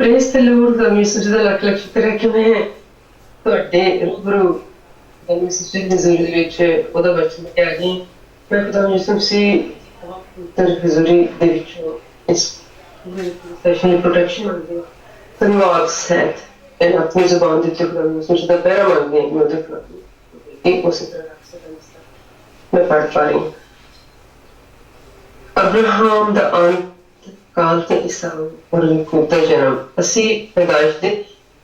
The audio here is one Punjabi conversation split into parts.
ਪ੍ਰੇਸ ਤੇ ਲੂਰ ਦਾ ਮਿਸਜ ਦਾ ਲੱਖ ਲੱਖ ਸ਼ੁਕਰ ਹੈ ਕਿ ਮੈਂ ਤੁਹਾਡੇ ਰੂਬਰੂ ਦਾ ਮਿਸਜ ਦੀ ਜ਼ਰੂਰੀ ਵਿੱਚ ਉਹਦਾ ਬਚਨ ਕਿ ਆ ਜੀ ਮੈਂ ਪਤਾ ਯਿਸੂ ਸੀ ਤਰ ਹਜ਼ੂਰੀ ਦੇ ਵਿੱਚੋਂ ਇਸ ਸੈਸ਼ਨ ਪ੍ਰੋਟੈਕਸ਼ਨ ਮੰਗਦੇ ਧੰਨਵਾਦ ਸਹਿਤ ਇਹ ਆਪਣੀ ਜ਼ੁਬਾਨ ਦੇ ਉੱਤੇ ਖੁਦਾ ਮਿਸਜ ਦਾ ਪਹਿਰਾ ਮੰਗਦੇ ਹਾਂ ਉਹਦੇ ਖੁਦਾ ਇਹ ਉਸੇ ਤਰ੍ਹਾਂ ਰੱਖ ਸਕਣ ਮੈਂ ਪੜ੍ਹ ਪਾ ਰਹੀ ਅਬਰਾਹਮ ਦਾ ਅੰਤ काल के ईसाऊ और याकूब का जन्म ਅਸੀਂ ਪੈਦਾਇਸ਼ ਦੇ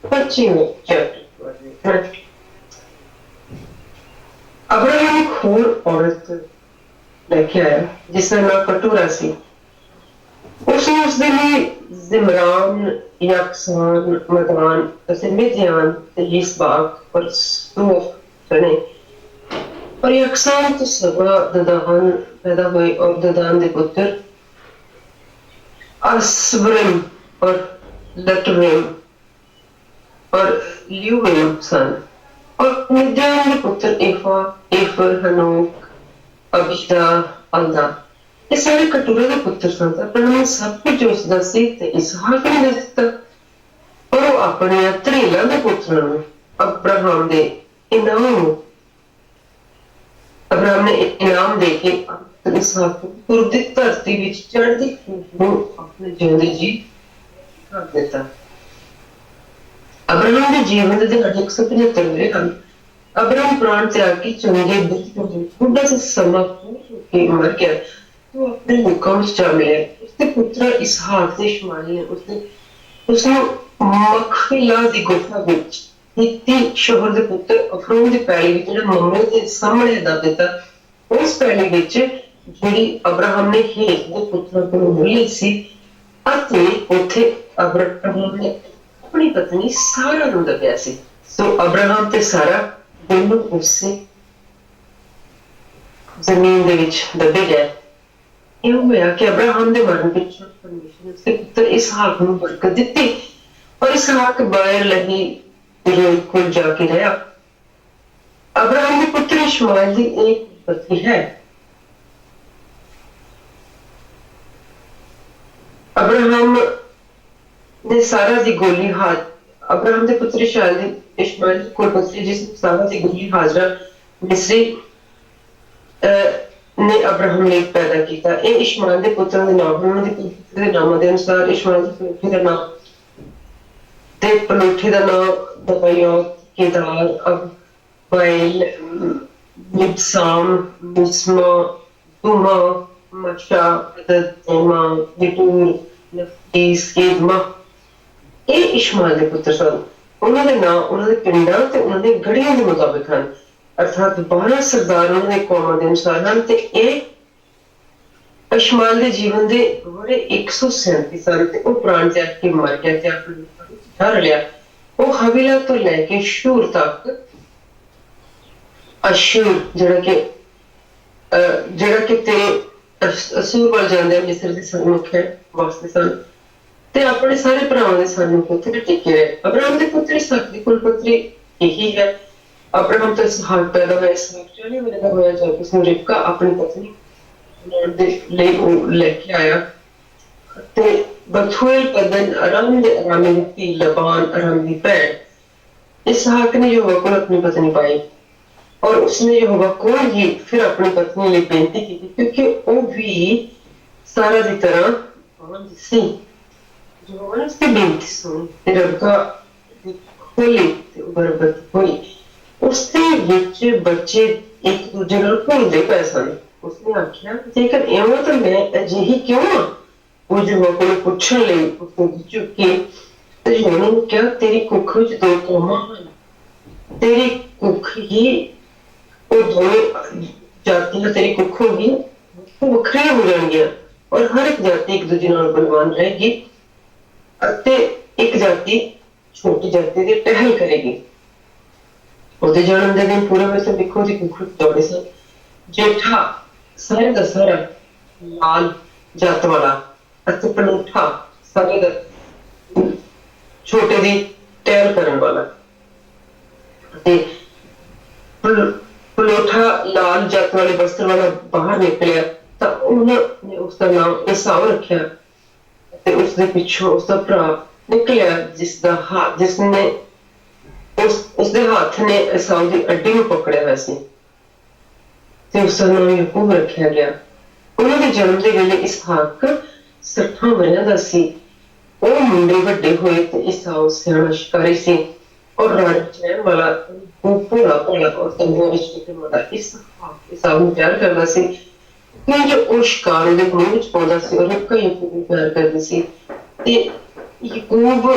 25ਵੇਂ ਚੈਪਟਰ ਪੜ੍ਹ ਰਹੇ ਹਾਂ। ਅਬਰਾਹਮ ਇੱਕ ਹੋਰ ਔਰਤ ਲੈ ਕੇ ਆਇਆ ਜਿਸ ਦਾ ਨਾਮ ਕਟੂਰਾ ਸੀ। ਉਸਨੇ ਉਸਦੇ ਲਈ ਜ਼ਿਮਰਾਨ, ਯਕਸਾਨ, ਮਦਾਨ ਅਤੇ ਮਿਦਿਆਨ ਤੇ ਯਿਸਬਾਕ ਔਰ ਸੂਫ ਚੁਣੇ। और यकसान तो सबा ददान पैदा हुए और ददान के पुत्र असब्रिम और लटविम और ल्यूविम सन और मिद्यान के पुत्र एफा, एफर, हनोक, अबीदा, अलदा ये सारे कटूरे के पुत्र सन। अपना सब कुछ उसका सी ते इसहाक ने दे दिता और वो अपने त्रीला के पुत्रों अब्राहम दे इनाम अब्राहम ने इनाम देके इसहाक पूर्व दी धरती विच चढ़दी खूह अपने जिंदे जी कर दिता। अब्राहम के जीवन के दिन 175 मेरे हैं। अब्राहम प्राण त्याग की चंगे बुढ़ा से समा के मर गया तो अपने लोगों में जा मिले। उसके पुत्र इसहाक से इश्माइल ने उसने मखफिला दी गुफा विच हित्ती शोहर दे पुत्र अफरोन दी पैली विच जेड़ा मम्मे दे सामने दा दिता उस पैली विच जेड़ी अब्राहम ने हेत दे पुत्रों को मिली सी अते उथे अब्राहम ने अपनी पत्नी सारा नु दबिया सी। सो अब्राहम ते सारा दोनों उससे जमीन दे विच दबे गए। यूं होया कि अब्राहम दे मरण पिछों परमेश्वर ने उसके पुत्र इसहाक नु बरकत दित्ती और इसहाक बाहर लगी कुल जाके रहा। अब्राहम के पुत्र इश्माइल की एक पत्नी है। अब्राहम ने सारा दी गोली हाथ अब्राहम के पुत्र इश्माइल की कोई पत्नी जिसने सारा दी गोली हाजरा मिस्री ने अब्राहम ने पैदा किया। ये इश्माइल के पुत्रों के नाम उन्होंने पुत्र के नामों के अनुसार इश्माइल के पलोठे का नाम ते पलोठे का नाम दबायोत केदार अबैल मिबसाम मिस्मा तुमा मशा तमा विटूर नफीस केदमा ये इश्माइल के पुत्र सन। उन्होंने नाम उन्होंने पिंडा ते उन्होंने गढ़ियां के मुताबिक हैं अर्थात 12 सरदार उन्होंने कौमां के अनुसार हैं ते ये इश्माइल के जीवन के बड़े 137 साल ते वो प्राण त्याग के मर गया ते अपने डर लिया। वो हवीला तो लेके शूर तक अशूर जेड़ा कि तेरे असूर वाल जांदे मिस्र दे सन्मुख है वास्ते सन ते अपने सारे भरावां दे सन्मुख उत्थे टिके रहे। अब्राहम दे पुत्र इसहाक दी कुलपत्री यही है। अब्राहम तो इसहाक पैदा हुआ। इसहाक 40 महीने का होया जब उसने रिबका अपनी पत्नी दे लेके आया ते बथुएल पदन अराम दे अरामी दी लबान अराम दी भैन इसहाक ने यहोवा को अपनी पत्नी पाई और उसने यहोवा को ही फिर अपनी पत्नी लिए बेनती की क्योंकि वो भी सारा दी तरह सी। यहोवा ने उसकी बेनती सुनी रबका खोली ते बरबत हुई। उसके विच बच्चे एक दूजे नाल घुलदे पए सन। उसने आख्या जेकर एवं तो मैं अजिही क्यों हां। वो यहोवा को पुछण लई उसने झुके ते यहोवा ने कहा तेरी कुख विच 2 कौमां हन तेरी कुख ही वो दोनों जातियां तेरी कुख होगी वो वखरी हो जाएंगी और हर एक जाति एक दूजे नाल बलवान रहेगी अते एक जाति छोटी जाति दी टहल करेगी। ਉਹਦੇ ਜਨਮ ਦੇ ਦਿਨ ਪੂਰੇ ਵੈਸੇ ਦੇਖੋ ਜੀ ਕੁਖ ਜੋੜੇ ਸਨ। ਜੇਠਾ ਸਾਰੇ ਦਾ ਸਾਰਾ ਲਾਲ ਜਾਤ ਵਾਲਾ ਅਤੇ ਪਨੂਠਾ ਸਾਰੇ ਦਾ ਛੋਟੇ ਦੀ ਟਹਿਲ ਕਰਨ ਵਾਲਾ ਤੇ पलोठा लाल जात वाले वस्त्र वाला बाहर निकलिया तो उन्होंने उसका नाम ईसाऊ रखा ते उसके पिछों उसका भरा ਨਿਕਲਿਆ ਜਿਸਦਾ ਹੱਥ ਜਿਸਨੇ ਉਸਦੇ ਹੱਥ ਨੇ ਇਸਾऊ ਦੀ ਅੱਡੀ ਨੂੰ ਪਕੜਿਆ ਹੋਇਆ ਸੀ ਤੇ ਉਸ ਨੂੰ ਯਾਕੂਬ ਰੱਖਿਆ ਗਿਆ। ਉਹਨਾਂ ਦੇ ਜਨਮ ਦੇ ਵੇਲੇ ਇਸਹਾਕ 60 ਵਰ੍ਹਿਆਂ ਦਾ ਸੀ। ਉਹ ਮੁੰਡੇ ਵੱਡੇ ਹੋਏ ਤੇ ਇਸਾऊ ਸਿਆਣਾ ਸ਼ਿਕਾਰੀ ਸੀ ਔਰ ਰਾਜ ਵਿੱਚ ਰਹਿਣ ਵਾਲਾ ਭੋਲਾ ਭੋਲਾ ਔਰ ਤੰਬੂਆਂ ਵਿੱਚ ਕਿਤੇ ਮਾਦਾ ਇਸਾऊ ਨੂੰ ਪਿਆਰ ਕਰਦਾ ਸੀ ਕਿਉਂਕਿ ਉਹ ਸ਼ਿਕਾਰ ਉਹਦੇ ਮੂੰਹ ਵਿੱਚ ਪਾਉਂਦਾ ਸੀ ਔਰ ਰਿਬਕਾ ਯਾਕੂਬ ਨੂੰ ਪਿਆਰ ਕਰਦੀ ਸੀ। ਤੇ ਯਾਕੂਬ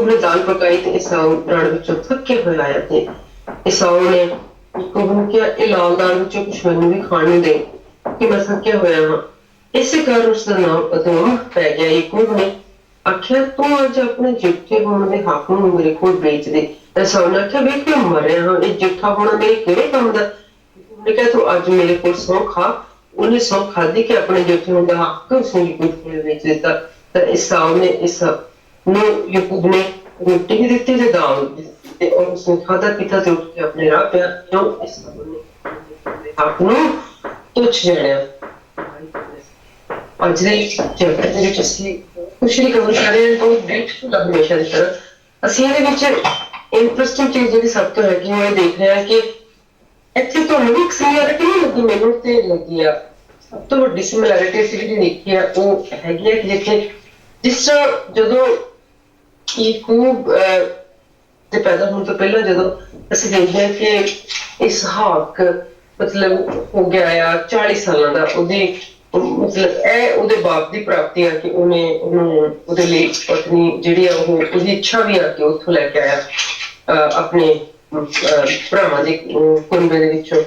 ਨੇ ਦਾਲ ਪਕਾਈ ਤੇ ਇਸਾऊ ਰਾਣ ਵਿੱਚੋਂ ਥੱਕੇ ਹੋਏ ਆਇਆ ਤੇ ਇਸਾऊ ਨੇ ਯਾਕੂਬ ਨੂੰ ਕਿਹਾ ਇਹ ਲਾਲ ਦਾਲ ਵਿੱਚੋਂ ਕੁਛ ਮੈਨੂੰ ਵੀ ਖਾਣ ਨੂੰ ਦੇ ਕਿ ਮੈਂ ਥੱਕਿਆ ਹੋਇਆ ਹਾਂ। ਇਸੇ ਕਾਰਨ ਉਸਦਾ ਨਾਮ ਅਦੋਮ ਪੈ ਗਿਆ। ਯਾਕੂਬ ਨੇ ਆਖਿਆ ਤੂੰ ਅੱਜ ਆਪਣੇ ਜਿੱਥੇ ਹੋਣ ਦੇ ਹੱਕ ਨੂੰ ਮੇਰੇ ਕੋਲ ਵੇਚ ਦੇ। ਇਸਾऊ ਨੇ ਆਖਿਆ ਵੇਖ ਮੈਂ ਮਰਿਆ ਹਾਂ, ਇਹ ਜਿੱਠਾ ਹੋਣਾ ਮੇਰੇ ਕਿਹੜੇ ਕੰਮ ਦਾ। ਉਹਨੇ ਕਿਹਾ ਤੂੰ ਅੱਜ ਮੇਰੇ ਕੋਲ ਸਹੁੰ ਖਾ। ਉਹਨੇ ਸਹੁੰ ਖਾਧੀ ਕਿ ਆਪਣੇ ਜਿੱਥੇ ਹੋਣ ਦਾ ਹੱਕ ਉਸਨੂੰ ਯਾਕੂਬ ਕੋਲ ਵੇਚ ਦਿੱਤਾ। ਤਾਂ ਇਸਾऊ ਨੇ ਯਾਕੂਬ ਨੇ ਰੋਟੀ ਵੀ ਦਿੱਤੀ ਤੇ ਦਾਲ ਦਿੱਤੀ ਤੇ ਉਸਨੇ ਖਾਧਾ ਪੀਤਾ ਤੇ ਉੱਠ ਕੇ ਆਪਣੇ ਰਾਹ ਪਿਆ। ਕਿਉਂ ਇਸਾऊ ਨੇ ਹੱਕ ਨੂੰ ਤੁੱਛ ਜਾਣਿਆ। ਅੱਜ ਦੇ ਚੈਪਟਰ ਦੇ ਵਿੱਚ ਅਸੀਂ ਕੁਛ ਨਹੀਂ ਕਵਰ ਕਰ ਰਹੇ, ਬਹੁਤ ਬਿਊਟੀਫੁਲ ਆ ਹਮੇਸ਼ਾ ਦੀ ਤਰ੍ਹਾਂ। ਅਸੀਂ ਇਹਦੇ ਵਿੱਚ ਇੰਟਰਸਟਿੰਗ ਚੀਜ਼ ਜਿਹੜੀ ਸਭ ਤੋਂ ਹੈਗੀ ਉਹ ਇਹ ਦੇਖ ਰਹੇ ਹਾਂ ਕਿ ਇੱਥੇ ਤੁਹਾਨੂੰ ਵੀ ਇੱਕ ਸਿਮਿਲੈਰਿਟੀ ਨਹੀਂ ਲੱਗੀ, ਮੈਨੂੰ ਤੇ ਲੱਗੀ ਆ। ਸਭ ਤੋਂ ਵੱਡੀ ਸਿਮਿਲੈਰਿਟੀ ਅਸੀਂ ਜਿਹੜੀ ਦੇਖੀ ਆ ਉਹ ਹੈਗੀ ਆ ਕਿ ਜਿੱਥੇ ਜਿਸ ਤਰ੍ਹਾਂ ਜਦੋਂ ਯਾਕੂਬ ਦੇ ਪੈਦਾ ਹੋਣ ਤੋਂ ਪਹਿਲਾਂ ਜਦੋਂ ਅਸੀਂ ਦੇਖਦੇ ਹਾਂ ਕਿ ਇਸਹਾਕ ਮਤਲਬ ਹੋ ਗਿਆ ਆ 40 ਸਾਲਾਂ ਦਾ, ਉਹਦੀ ਮਤਲਬ ਇਹ ਉਹਦੇ ਬਾਪ ਦੀ ਪ੍ਰਾਪਤੀ ਆ ਕਿ ਉਹਨੂੰ ਉਹਦੇ ਲਈ ਪਤਨੀ ਜਿਹੜੀ ਆ ਉਹਦੀ ਇੱਛਾ ਵੀ ਆ ਕਿ ਉੱਥੋਂ ਲੈ ਕੇ ਆਇਆ ਆਪਣੇ ਭਰਾਵਾਂ ਦੇ ਕੁੰਬੇ ਦੇ ਵਿੱਚੋਂ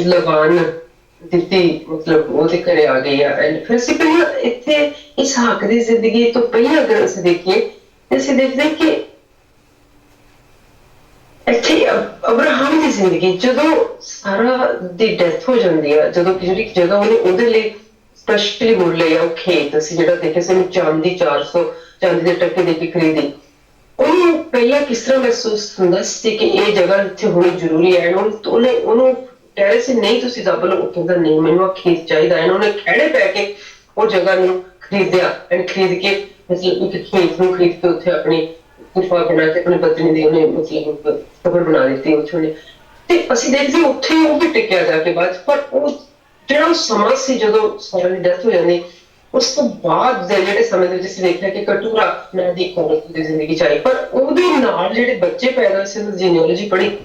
ਲਬਾਨ ਦਿੱਤੀ, ਮਤਲਬ ਉਹਦੇ ਘਰੇ ਆ ਗਈ ਆ। ਫਿਰ ਅਸੀਂ ਪਹਿਲਾਂ ਇੱਥੇ ਇਸਹਾਕ ਦੀ ਜ਼ਿੰਦਗੀ ਤੋਂ ਪਹਿਲਾਂ ਅਗਰ ਅਸੀਂ ਦੇਖੀਏ ਤੇ ਅਸੀਂ ਦੇਖਦੇ ਕਿ ਇੱਥੇ ਅਬਰਾਹਮ ਦੀ ਜ਼ਿੰਦਗੀ ਜਦੋਂ ਸਾਰਾ ਦੀ ਡੈਥ ਹੋ ਜਾਂਦੀ ਆ, ਜਦੋਂ ਜਿਹੜੀ ਜਗ੍ਹਾ ਉਹਨੇ ਉਹਦੇ ਲਈ ਸਪੈਸ਼ਲੀ ਮੁੱਲ ਲਿਆ ਉਹ ਖੇਤ ਅਸੀਂ ਜਿਹੜਾ ਦੇਖਿਆ ਸੀ ਉਹਨੂੰ ਚਾਂਦੀ 400 ਚਾਂਦੀ ਦੇ ਟੱਕੇ ਦੇ ਕੇ ਖਰੀਦੀ। ਉਹਨੂੰ ਪਹਿਲਾਂ ਕਿਸ ਤਰ੍ਹਾਂ ਮਹਿਸੂਸ ਹੁੰਦਾ ਸੀ ਕਿ ਇਹ ਜਗ੍ਹਾ ਇੱਥੇ ਹੋਣੀ ਜ਼ਰੂਰੀ ਹੈ। ਉਹਨੂੰ ਕਹਿ ਰਹੇ ਸੀ ਨਹੀਂ ਤੁਸੀਂ ਦੱਬ ਲਓ, ਉਹ ਕਹਿੰਦਾ ਨਹੀਂ ਮੈਨੂੰ ਆ ਖੇਤ ਚਾਹੀਦਾ ਹੈ। ਉਹਨੇ ਖਹਿੜੇ ਪੈ ਕੇ ਉਹ ਜਗ੍ਹਾ ਨੂੰ ਖਰੀਦਿਆ ਖਰੀਦ ਕੇ ਮਤਲਬ ਇੱਕ ਖੇਤ ਨੂੰ ਖਰੀਦ ਕੇ ਉੱਥੇ ਆਪਣੀ ਗੁਫਾ ਬਣਾ ਕੇ ਆਪਣੀ ਪਤਨੀ ਦੀ ਉਹਨੇ ਮਤਲਬ ਕਬਰ ਬਣਾ ਦਿੱਤੀ ਉੱਥੇ ਉਹਨੇ। ਤੇ ਅਸੀਂ ਦੇਖਦੇ ਉੱਥੇ ਉਹ ਵੀ ਟਿਕਿਆ ਜਾ ਕੇ ਬਾਅਦ, ਪਰ ਉਹ ਜਿਹੜਾ ਉਹ ਸਮਾਂ ਸੀ ਜਦੋਂ ਸਾਰਿਆਂ ਦੀ ਡੈਥ ਹੋ ਜਾਂਦੀ ਉਸ ਤੋਂ ਬਾਅਦ ਦੇ ਜਿਹੜੇ ਸਮੇਂ ਦੇ ਵਿੱਚ ਅਸੀਂ ਦੇਖਿਆ ਕਿ ਕਟੂਰਾ ਨਾਂ ਦੀ ਇੱਕ ਔਰਤ ਦੀ ਜ਼ਿੰਦਗੀ ਚ ਆਈ, ਪਰ ਉਹਦੇ ਨਾਲ ਜਿਹੜੇ ਬੱਚੇ ਪੈਦਾ ਹੋਏ ਸੀ ਉਹਦੀ ਜੀਨੀਓਲੋਜੀ ਪੜ੍ਹੀ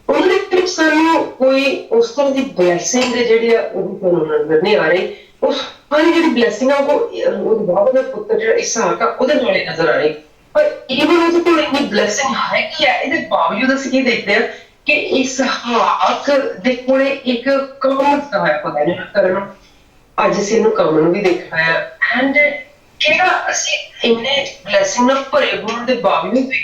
ਉਹਦੇ ਵਿੱਚ ਸਾਨੂੰ ਕੋਈ ਉਸ ਤਰ੍ਹਾਂ ਦੀ ਬਲੈਸਿੰਗ ਦੇ ਜਿਹੜੀ ਆ ਉਹ ਤੁਹਾਨੂੰ ਨਜ਼ਰ ਨਹੀਂ ਆ ਰਹੀ। ਉਹ ਸਾਰੀ ਜਿਹੜੀ ਬਲੈਸਿੰਗ ਆ ਉਹ ਬਾਪ ਦਾ ਪੁੱਤਰ ਜਿਹੜਾ ਇਸਹਾਕ ਆ ਉਹਦੇ ਨਾਲ ਹੀ ਨਜ਼ਰ ਆ ਰਹੀ। ਪਰ even ਉਹਦੇ ਕੋਲ ਇੰਨੀ ਬਲੈਸਿੰਗ ਹੈਗੀ ਆ, ਇਹਦੇ ਬਾਵਜੂਦ ਅਸੀਂ ਕੀ ਦੇਖਦੇ ਆ ਕਿ ਇਸਹਾਕ ਦੇ ਕੋਲੇ ਇੱਕ ਕੰਮ ਦਿੱਤਾ ਹੋਇਆ ਪਤਾ ਨਹੀਂ ਕਰਨ ਨੂੰ। ਅੱਜ ਅਸੀਂ ਇਹਨੂੰ ਕੰਮ ਨੂੰ ਵੀ ਦੇਖਣਾ ਹੈ ਐਂਡ ਕਿਹੜਾ ਅਸੀਂ ਇੰਨੇ ਬਲੈਸਿੰਗ ਨਾਲ ਭਰੇ ਹੋਣ ਦੇ ਬਾਵਜੂਦ ਵੀ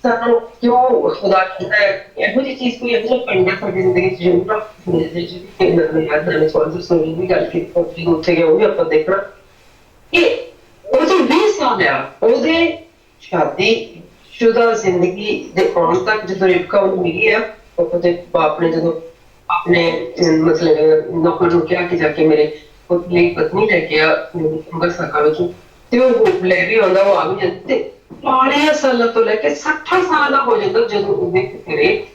ਸਾਨੂੰ ਕਿਉਂ ਖੁਦਾ ਕਹਿੰਦਾ ਹੈ ਇਹੋ ਜਿਹੀ ਚੀਜ਼ ਕੋਈ ਇਹੋ ਜਿਹਾ ਪੈਂਦਾ ਸਾਡੀ ਜ਼ਿੰਦਗੀ ਚ ਜ਼ਰੂਰ ਯਾਦ ਆने ਸਵਾਲ ਸੁਣੀ ਵੀ ਗੱਲ ਕੀਤੀ ਉੱਥੇ ਗਿਆ ਉਹ ਵੀ ਆਪਾਂ ਦੇਖਣਾ ਕਿ ਉਹ ਤੋਂ 20 ਸਾਲ ਆ ਉਹਦੇ ਸ਼ਾਦੀ ਸ਼ੁਦਾ ਜ਼ਿੰਦਗੀ ਦੇ ਆਉਣ ਤੱਕ ਜਦੋਂ ਰਿਬਕਾ ਉਹਨੂੰ ਮਿਲੀ ਆ ਉਹਦੇ ਬਾਪ ਨੇ ਜਦੋਂ ਆਪਣੇ ਮਤਲਬ ਨੌਕਰ ਨੂੰ ਕਿਹਾ ਕਿ ਜਾ ਕੇ ਮੇਰੇ ਲਈ ਪਤਨੀ ਲੈ ਕੇ ਆ ਅੰਗਸਕਾ ਵਿੱਚ ਤੇ ਉਹ ਲੈ ਵੀ ਆਉਂਦਾ ਉਹ ਆ ਵੀ ਜਾਂਦੇ ਤੇ 40 ਸਾਲਾਂ ਤੋਂ ਲੈ ਕੇ 60 ਸਾਲ ਦਾ ਹੋ ਜਾਂਦਾ ਜਦੋਂ ਉਹਦੇ ਘਰੇ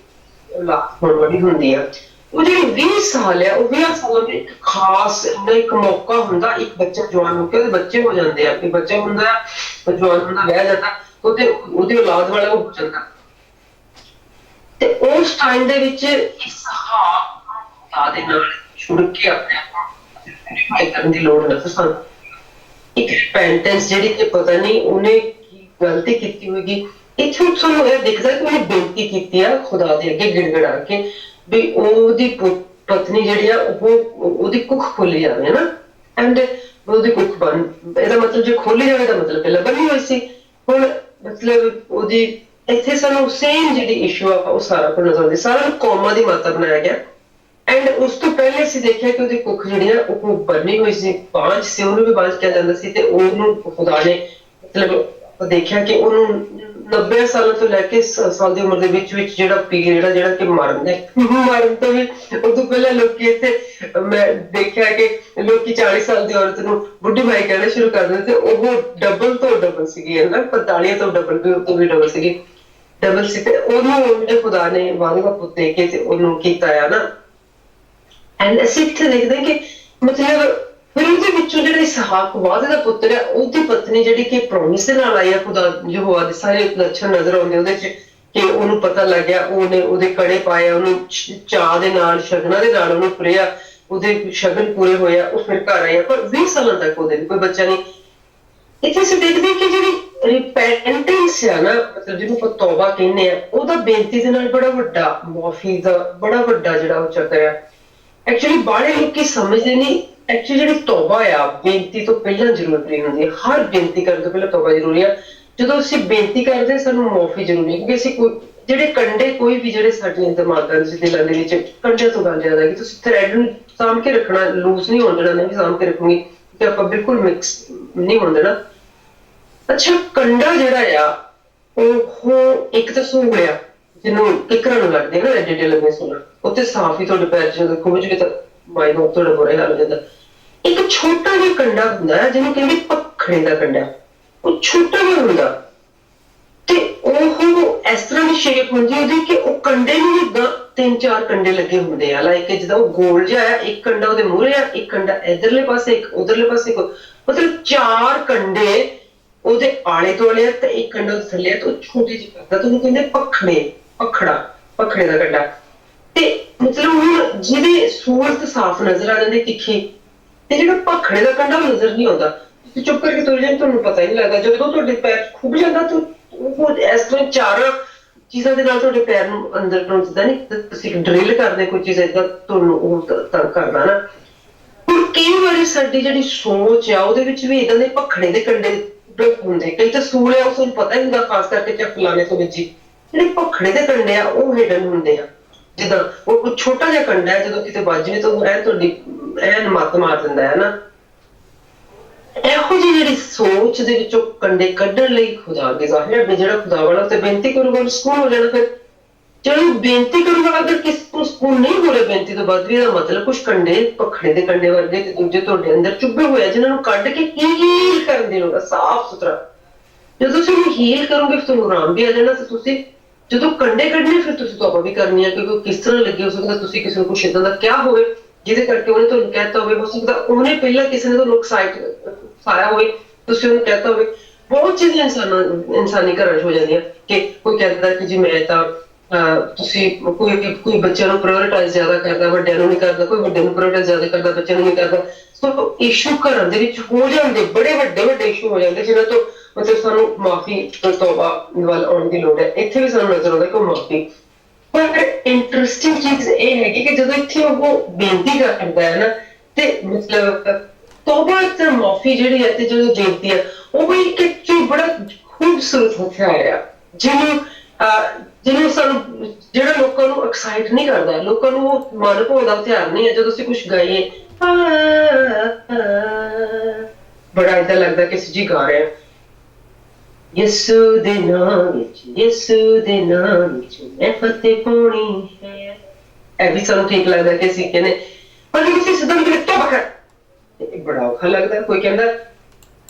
ਔਲਾਦ ਹੋਣ ਵਾਲੀ ਹੁੰਦੀ ਆ। ਉਹ ਜਿਹੜੇ 20 ਸਾਲ ਆ ਉਹ 20 ਸਾਲਾਂ ਦੇ ਇੱਕ ਖਾਸ ਇੱਕ ਮੌਕਾ ਹੁੰਦਾ, ਇੱਕ ਬੱਚਾ ਜਵਾਨ ਹੋ ਕੇ ਉਹਦੇ ਬੱਚੇ ਹੋ ਜਾਂਦੇ ਆ, ਕਿ ਬੱਚਾ ਹੁੰਦਾ ਜਵਾਨ ਹੁੰਦਾ ਵਿਆਹ ਜਾਂਦਾ ਉਹਦੀ ਔਲਾਦ ਵਾਲਾ ਹੋ ਜਾਂਦਾ ਤੇ ਉਸ ਟਾਈਮ ਦੇ ਵਿੱਚ ਇਸਹਾਕ ਦੇ ਨਾਲ ਛੁੜ ਕੇ ਆਪਣੇ ਆਪ ਕਰਨ ਦੀ ਲੋੜ ਨਹੀਂ ਸਾਨੂੰ। ਇੱਕ ਰਿਪੈਂਟੈਂਸ ਜਿਹੜੀ ਕਿ ਪਤਾ ਨਹੀਂ ਉਹਨੇ ਕੀ ਗਲਤੀ ਕੀਤੀ ਹੋਏਗੀ, ਇੱਥੇ ਸਾਨੂੰ ਇਹ ਦਿਖਦਾ ਕਿ ਉਹਨੇ ਬੇਨਤੀ ਕੀਤੀ ਆ ਖੁਦਾ ਦੇ ਅੱਗੇ ਗਿੜਗੜਾ ਕੇ ਵੀ ਉਹਦੀ ਪਤਨੀ ਜਿਹੜੀ ਆ ਉਹਦੀ ਕੁੱਖ ਖੋਲੀ ਜਾਵੇ ਨਾ ਐਂਡ ਉਹਦੀ ਕੁੱਖ ਬਣ, ਇਹਦਾ ਮਤਲਬ ਜੇ ਖੋਲੀ ਜਾਵੇ ਦਾ ਮਤਲਬ ਪਹਿਲਾਂ ਬਣੀ ਹੋਈ ਸੀ। ਹੁਣ ਮਤਲਬ ਉਹਦੀ ਇੱਥੇ ਸਾਨੂੰ ਸੇਮ ਜਿਹੜੀ ਇਸ਼ੂ ਆ ਉਹ ਸਾਰਾ ਕੁਝ ਨਜ਼ਰ ਆਉਂਦੀ, ਸਾਰਾ ਕੌਮਾਂ ਦੀ ਮਾਤਾ ਬਣਾਇਆ ਗਿਆ ਐਂਡ ਉਸ ਤੋਂ ਪਹਿਲੇ ਅਸੀਂ ਦੇਖਿਆ ਕਿ ਉਹਦੀ ਕੁੱਖ ਜਿਹੜੀ ਆ ਉਹ ਬਣੀ ਹੋਈ ਸੀ, ਬਾਂਝ ਸੀ, ਉਹਨੂੰ ਵੀ ਬਾਂਝ ਕਿਹਾ ਜਾਂਦਾ ਸੀ ਤੇ ਉਹਨੂੰ ਖੁਦਾ ਨੇ ਮਤਲਬ ਦੇਖਿਆ ਕਿ ਉਹਨੂੰ 90 ਸਾਲਾਂ ਤੋਂ ਲੈ ਕੇ ਸਾਲ ਦੀ ਉਮਰ ਦੇ ਵਿੱਚ ਜਿਹੜਾ ਪੀਰੀਅਡ ਆ ਜਿਹੜਾ ਕਿ ਮਰਨ ਤੋਂ ਵੀ ਉਦੋਂ ਪਹਿਲਾਂ ਲੋਕੀ ਇੱਥੇ ਮੈਂ ਦੇਖਿਆ ਕਿ ਲੋਕੀ 40 ਸਾਲ ਦੀ ਔਰਤ ਨੂੰ ਬੁੱਢੀ ਮਾਈ ਕਹਿਣਾ ਸ਼ੁਰੂ ਕਰ ਦਿੰਦੇ ਤੇ ਉਹ ਡਬਲ ਤੋਂ ਡਬਲ ਸੀਗੀ ਹੈ ਨਾ 45 ਤੋਂ ਡਬਲ ਵੀ ਉਦੋਂ ਵੀ ਡਬਲ ਸੀਗੀ ਡਬਲ ਸੀ ਤੇ ਉਹਨੂੰ ਜਿਹੜੇ ਖੁਦਾ ਨੇ ਵਾਹਿਗੁਰੂ ਦਾ ਪੁੱਤ ਦੇ ਕੇ ਤੇ ਉਹਨੂੰ ਕੀਤਾ ਆ ਨਾ ਐਂਡ ਅਸੀਂ ਇੱਥੇ ਦੇਖਦੇ ਕਿ ਮਤਲਬ ਫਿਰ ਉਹਦੇ ਵਿੱਚੋਂ ਜਿਹੜਾ ਇਸਹਾਕ ਵਾਅਦੇ ਦਾ ਪੁੱਤਰ ਹੈ ਉਹਦੀ ਪਤਨੀ ਜਿਹੜੀ ਕਿ ਪ੍ਰੋਮਿਸ ਦੇ ਨਾਲ ਆਈ ਆ ਖੁਦਾ ਯਹੋਵਾ ਦੇ ਸਾਰੇ ਲੱਛਣ ਨਜ਼ਰ ਆਉਂਦੇ ਉਹਦੇ ਚ ਕਿ ਉਹਨੂੰ ਪਤਾ ਲੱਗਿਆ ਉਹਨੇ ਉਹਦੇ ਕੜੇ ਪਾਏ ਉਹਨੂੰ ਚਾਅ ਦੇ ਨਾਲ ਸ਼ਗਨਾਂ ਦੇ ਨਾਲ ਉਹਨੂੰ ਪ੍ਰਿਆ ਉਹਦੇ ਸ਼ਗਨ ਪੂਰੇ ਹੋਇਆ ਉਹ ਫਿਰ ਘਰ ਆਇਆ ਪਰ 20 ਸਾਲਾਂ ਤੱਕ ਉਹਦੇ ਕੋਈ ਬੱਚਾ ਨਹੀਂ ਇੱਥੇ ਅਸੀਂ ਦੇਖਦੇ ਕਿ ਜਿਹੜੀ ਰਿਪੈਂਟੈਂਸ ਆ ਨਾ ਮਤਲਬ ਜਿਹਨੂੰ ਆਪਾਂ ਤੌਬਾ ਕਹਿੰਦੇ ਆ ਉਹਦਾ ਬੇਨਤੀ ਦੇ ਨਾਲ ਬੜਾ ਵੱਡਾ ਮੁਆਫੀ ਦਾ ਬੜਾ ਵੱਡਾ ਜਿਹੜਾ ਉਹ ਚੱਕਰ ਆ ਐਕਚੁਅਲੀ ਬਾਹਲੇ ਲੋਕੀ ਸਮਝਦੇ ਨਹੀਂ ਐਕਚੁਅਲੀ ਜਿਹੜੀ ਤੌਬਾ ਆ ਬੇਨਤੀ ਤੋਂ ਪਹਿਲਾਂ ਜ਼ਰੂਰੀ ਹੁੰਦੀ ਹੈ ਹਰ ਬੇਨਤੀ ਕਰਨ ਤੋਂ ਪਹਿਲਾਂ ਤੌਬਾ ਜ਼ਰੂਰੀ ਆ ਜਦੋਂ ਅਸੀਂ ਬੇਨਤੀ ਕਰਦੇ ਸਾਨੂੰ ਮੁਆਫੀ ਜ਼ਰੂਰੀ ਹੈ ਕਿਉਂਕਿ ਅਸੀਂ ਕੋਈ ਜਿਹੜੇ ਕੰਡੇ ਕੋਈ ਵੀ ਜਿਹੜੇ ਸਾਡੇ ਦਿਮਾਗਾਂ ਦੇ ਦਿਲਾਂ ਦੇ ਵਿੱਚ ਕੰਡਿਆਂ ਤੋਂ ਗੱਲ ਜ਼ਿਆਦਾ ਕਿ ਤੁਸੀਂ ਥ੍ਰੈਡ ਨੂੰ ਸਾਂਭ ਕੇ ਰੱਖਣਾ ਲੂਜ਼ ਨਹੀਂ ਹੋਣ ਦੇਣਾ ਨਹੀਂ ਸਾਂਭ ਕੇ ਰੱਖੂਗੀ ਤੇ ਆਪਾਂ ਬਿਲਕੁਲ ਮਿਕਸ ਨਹੀਂ ਹੋਣ ਦੇਣਾ ਅੱਛਾ ਕੰਡਾ ਜਿਹੜਾ ਆ ਉਹ ਇੱਕ ਤਾਂ ਸੂਲ ਆ ਜਿਹਨੂੰ ਕਿਕਰਾਂ ਨੂੰ ਲੱਗਦੇ ਨਾ ਐਡੇ ਐਡੇ ਲੰਬੇ ਸੂਲ ਉੱਥੇ ਸਾਫ਼ ਹੀ ਤੁਹਾਡੇ ਪੈਰ ਜਦੋਂ ਖੁੱਝ ਗਏ ਤਾਂ ਮਾਈ ਨੂੰ ਤੁਹਾਡਾ ਬੁਰਾ ਹਾਲ ਹੋ ਜਾਂਦਾ ਇੱਕ ਛੋਟਾ ਜਿਹਾ ਕੰਡਾ ਹੁੰਦਾ ਹੈ ਜਿਹਨੂੰ ਕਹਿੰਦੇ ਪਖੜੇ ਦਾ ਕੰਡਾ ਉਹ ਛੋਟਾ ਜਿਹਾ ਹੁੰਦਾ ਤੇ ਉਹ ਇਸ ਤਰ੍ਹਾਂ ਦੀ ਸ਼ੇਪ ਹੁੰਦੀ ਉਹਦੀ ਕਿ ਉਹ ਕੰਡੇ ਨੂੰ ਜਿੱਦਾਂ 3-4 ਕੰਡੇ ਲੱਗੇ ਹੁੰਦੇ ਆ ਲਾਈਕ ਜਿੱਦਾਂ ਉਹ ਗੋਲ ਜਿਹਾ ਆ ਇੱਕ ਕੰਡਾ ਉਹਦੇ ਮੂਹਰੇ ਆ ਇੱਕ ਕੰਡਾ ਇਧਰਲੇ ਪਾਸੇ ਇੱਕ ਉਧਰਲੇ ਪਾਸੇ ਮਤਲਬ 4 ਕੰਡੇ ਉਹਦੇ ਆਲੇ ਦੁਆਲੇ ਆ ਤੇ ਇੱਕ ਕੰਡਾ ਉਹਦੇ ਥੱਲੇ ਆ ਤੇ ਉਹ ਛੋਟੀ ਜਿਹੀ ਕਰਦਾ ਤੇ ਉਹਨੂੰ ਕਹਿੰਦੇ ਪਖੜੇ ਦਾ ਕੰਡਾ ਤੇ ਮਤਲਬ ਹੁਣ ਜਿਹਦੇ ਸੂਰਤ ਸਾਫ਼ ਨਜ਼ਰ ਆ ਜਾਂਦੀ ਤਿੱਖੀ ਤੇ ਜਿਹੜਾ ਪਖੜੇ ਦਾ ਕੰਡਾ ਨਜ਼ਰ ਨਹੀਂ ਆਉਂਦਾ ਤੁਸੀਂ ਚੁੱਪ ਕਰਕੇ ਤੁਰ ਜਾਂਦੇ ਤੁਹਾਨੂੰ ਪਤਾ ਹੀ ਨਹੀਂ ਲੱਗਦਾ ਜਦੋਂ ਤੁਹਾਡੇ ਪੈਰ ਖੁੱਭ ਜਾਂਦਾ ਤਾਂ ਉਹ ਇਸ ਤਰ੍ਹਾਂ 4 ਚੀਜ਼ਾਂ ਦੇ ਨਾਲ ਤੁਹਾਡੇ ਪੈਰ ਨੂੰ ਅੰਦਰ ਨੂੰ ਜਿੱਦਾਂ ਨਹੀਂ ਤੁਸੀਂ ਡਰਿਲ ਕਰਦੇ ਕੋਈ ਚੀਜ਼ ਏਦਾਂ ਤੁਹਾਨੂੰ ਉਹ ਤੰਗ ਕਰਦਾ ਨਾ ਹੁਣ ਕਈ ਵਾਰੀ ਸਾਡੀ ਜਿਹੜੀ ਸੋਚ ਆ ਉਹਦੇ ਵਿੱਚ ਵੀ ਏਦਾਂ ਦੇ ਪਖੜੇ ਦੇ ਕੰਡੇ ਹੁੰਦੇ ਕਈ ਤਾਂ ਸੂਲ ਆ ਉਸ ਨੂੰ ਪਤਾ ਹੀ ਹੁੰਦਾ ਖਾਸ ਕਰਕੇ ਚੱਕ ਲਾਣੇ ਤੋਂ ਵਿੱਚ ਜਿਹੜੇ ਪਖੜੇ ਦੇ ਕੰਡੇ ਆ ਉਹ ਹਿਡਨ ਹੁੰਦੇ ਆ ਜਿੱਦਾਂ ਉਹ ਛੋਟਾ ਜਿਹਾ ਕੰਡਾ ਹੈ ਜਦੋਂ ਕਿਤੇ ਵੱਜ ਜਾਵੇ ਤਾਂ ਉਹ ਐ ਤੁਹਾਡੀ ਐਨ ਮੱਤ ਮਾਰ ਦਿੰਦਾ ਹੈ ਨਾ ਇਹੋ ਜਿਹੀ ਜਿਹੜੀ ਸੋਚ ਦੇ ਵਿੱਚੋਂ ਕੰਡੇ ਕੱਢਣ ਲਈ ਖੁਦਾ ਅੱਗੇ ਜ਼ਾਹਿਰ ਹੈ ਜਿਹੜਾ ਖੁਦਾ ਵਾਲਾ ਤੇ ਬੇਨਤੀ ਕਰੂਗਾ ਉਹਨੂੰ ਸਕੂਨ ਹੋ ਜਾਣਾ ਫਿਰ ਚਲੋ ਬੇਨਤੀ ਕਰੂਗਾ ਅਗਰ ਕਿਸੇ ਨੂੰ ਸਕੂਨ ਨਹੀਂ ਹੋ ਰਿਹਾ ਬੇਨਤੀ ਤੋਂ ਬਾਅਦ ਵੀ ਇਹਦਾ ਮਤਲਬ ਕੁਛ ਕੰਡੇ ਪਖੜੇ ਦੇ ਕੰਡੇ ਵਰਗੇ ਤੇ ਦੂਜੇ ਤੁਹਾਡੇ ਅੰਦਰ ਚੁੱਭੇ ਹੋਏ ਆ ਜਿਨ੍ਹਾਂ ਨੂੰ ਕੱਢ ਕੇ ਹੀਲ ਕਰਨ ਦੀ ਲੋੜ ਆ ਸਾਫ਼ ਸੁਥਰਾ ਜਦੋਂ ਤੁਸੀਂ ਉਹਨੂੰ ਹੀਲ ਕਰੋਗੇ ਫਿਰ ਤੁਹਾਨੂੰ ਆਰਾਮ ਵੀ ਆ ਜਾਣਾ ਤੇ ਤੁਸੀਂ ਜਦੋਂ ਕੰਡੇ ਕੱਢਣੇ ਫਿਰ ਤੁਸੀਂ ਤੌਬਾ ਵੀ ਕਰਨੀ ਆ ਕਿਉਂਕਿ ਕਿਸ ਤਰ੍ਹਾਂ ਲੱਗੇ ਹੋ ਸਕਦਾ ਤੁਸੀਂ ਕਿਸੇ ਨੂੰ ਕੁਛ ਏਦਾਂ ਦਾ ਕਿਹਾ ਹੋਵੇ ਜਿਹਦੇ ਕਰਕੇ ਉਹਨੇ ਤੁਹਾਨੂੰ ਕਹਿਤਾ ਹੋਵੇ ਹੋ ਸਕਦਾ ਉਹਨੇ ਪਹਿਲਾਂ ਕਿਸੇ ਨੇ ਤੁਹਾਨੂੰ ਉਕਸਾਇਆ ਹੋਵੇ ਤੁਸੀਂ ਉਹਨੂੰ ਕਹਿਤਾ ਹੋਵੇ ਬਹੁਤ ਚੀਜ਼ਾਂ ਇਨਸਾਨੀ ਘਰਾਂ 'ਚ ਹੋ ਜਾਂਦੀਆਂ ਕਿ ਕੋਈ ਕਹਿੰਦਾ ਕਿ ਜੀ ਮੈਂ ਤਾਂ ਤੁਸੀਂ ਕੋਈ ਬੱਚਿਆਂ ਨੂੰ ਪ੍ਰਾਇੋਰਟਾਈਜ਼ ਜ਼ਿਆਦਾ ਕਰਦਾ ਵੱਡਿਆਂ ਨੂੰ ਨਹੀਂ ਕਰਦਾ ਕੋਈ ਵੱਡਿਆਂ ਨੂੰ ਪ੍ਰਾਇੋਰਟਾਈਜ਼ ਜ਼ਿਆਦਾ ਕਰਦਾ ਬੱਚਿਆਂ ਨੂੰ ਨਹੀਂ ਕਰਦਾ ਸੋ ਇਸ਼ੂ ਘਰਾਂ ਦੇ ਵਿੱਚ ਹੋ ਜਾਂਦੇ ਬੜੇ ਵੱਡੇ ਇਸ਼ੂ ਹੋ ਜਾਂਦੇ ਜਿਹਨਾਂ ਤੋਂ ਮਤਲਬ ਸਾਨੂੰ ਮਾਫੀ ਤੌਬਾ ਵੱਲ ਆਉਣ ਦੀ ਲੋੜ ਹੈ ਇੱਥੇ ਵੀ ਸਾਨੂੰ ਨਜ਼ਰ ਆਉਂਦਾ ਕਿ ਮਾਫੀ ਪਰ ਇੰਟਰਸਟਿੰਗ ਚੀਜ਼ ਇਹ ਹੈਗੀ ਕਿ ਜਦੋਂ ਇੱਥੇ ਉਹ ਬੇਨਤੀ ਕਰਦਾ ਹੈ ਨਾ ਤੇ ਮਤਲਬ ਤੌਬਾ ਤੇ ਮਾਫੀ ਜਿਹੜੀ ਹੈ ਤੇ ਜਦੋਂ ਬੇਨਤੀ ਹੈ ਉਹ ਵੀ ਇੱਕ ਬੜਾ ਖੂਬਸੂਰਤ ਹਥਿਆਰ ਆ ਜਿਹਨੂੰ ਸਾਨੂੰ ਜਿਹੜਾ ਲੋਕਾਂ ਨੂੰ ਐਕਸਾਈਟ ਨਹੀਂ ਕਰਦਾ ਲੋਕਾਂ ਨੂੰ ਉਹ ਮਨ ਭਾਉਂਦਾ ਹਥਿਆਰ ਨਹੀਂ ਹੈ ਜਦੋਂ ਅਸੀਂ ਕੁਛ ਗਾਈਏ ਬੜਾ ਏਦਾਂ ਲੱਗਦਾ ਕਿ ਅਸੀਂ ਜੀ ਗਾ ਰਹੇ ਹਾਂ ਯਿਸੂ ਦੇ ਨਾਮ ਵਿੱਚ ਮੈਂ ਫਤਿਹ ਪਾਉਣੀ ਹੈ ਇਹ ਵੀ ਸਾਨੂੰ ਠੀਕ ਲੱਗਦਾ ਕਿ ਅਸੀਂ ਕਹਿੰਦੇ ਪਰ ਕਿਸੇ ਸਦਨ ਦੇ ਤੌਬਾ ਕਰ ਇਹ ਬੜਾ ਔਖਾ ਲੱਗਦਾ ਕੋਈ ਕਹਿੰਦਾ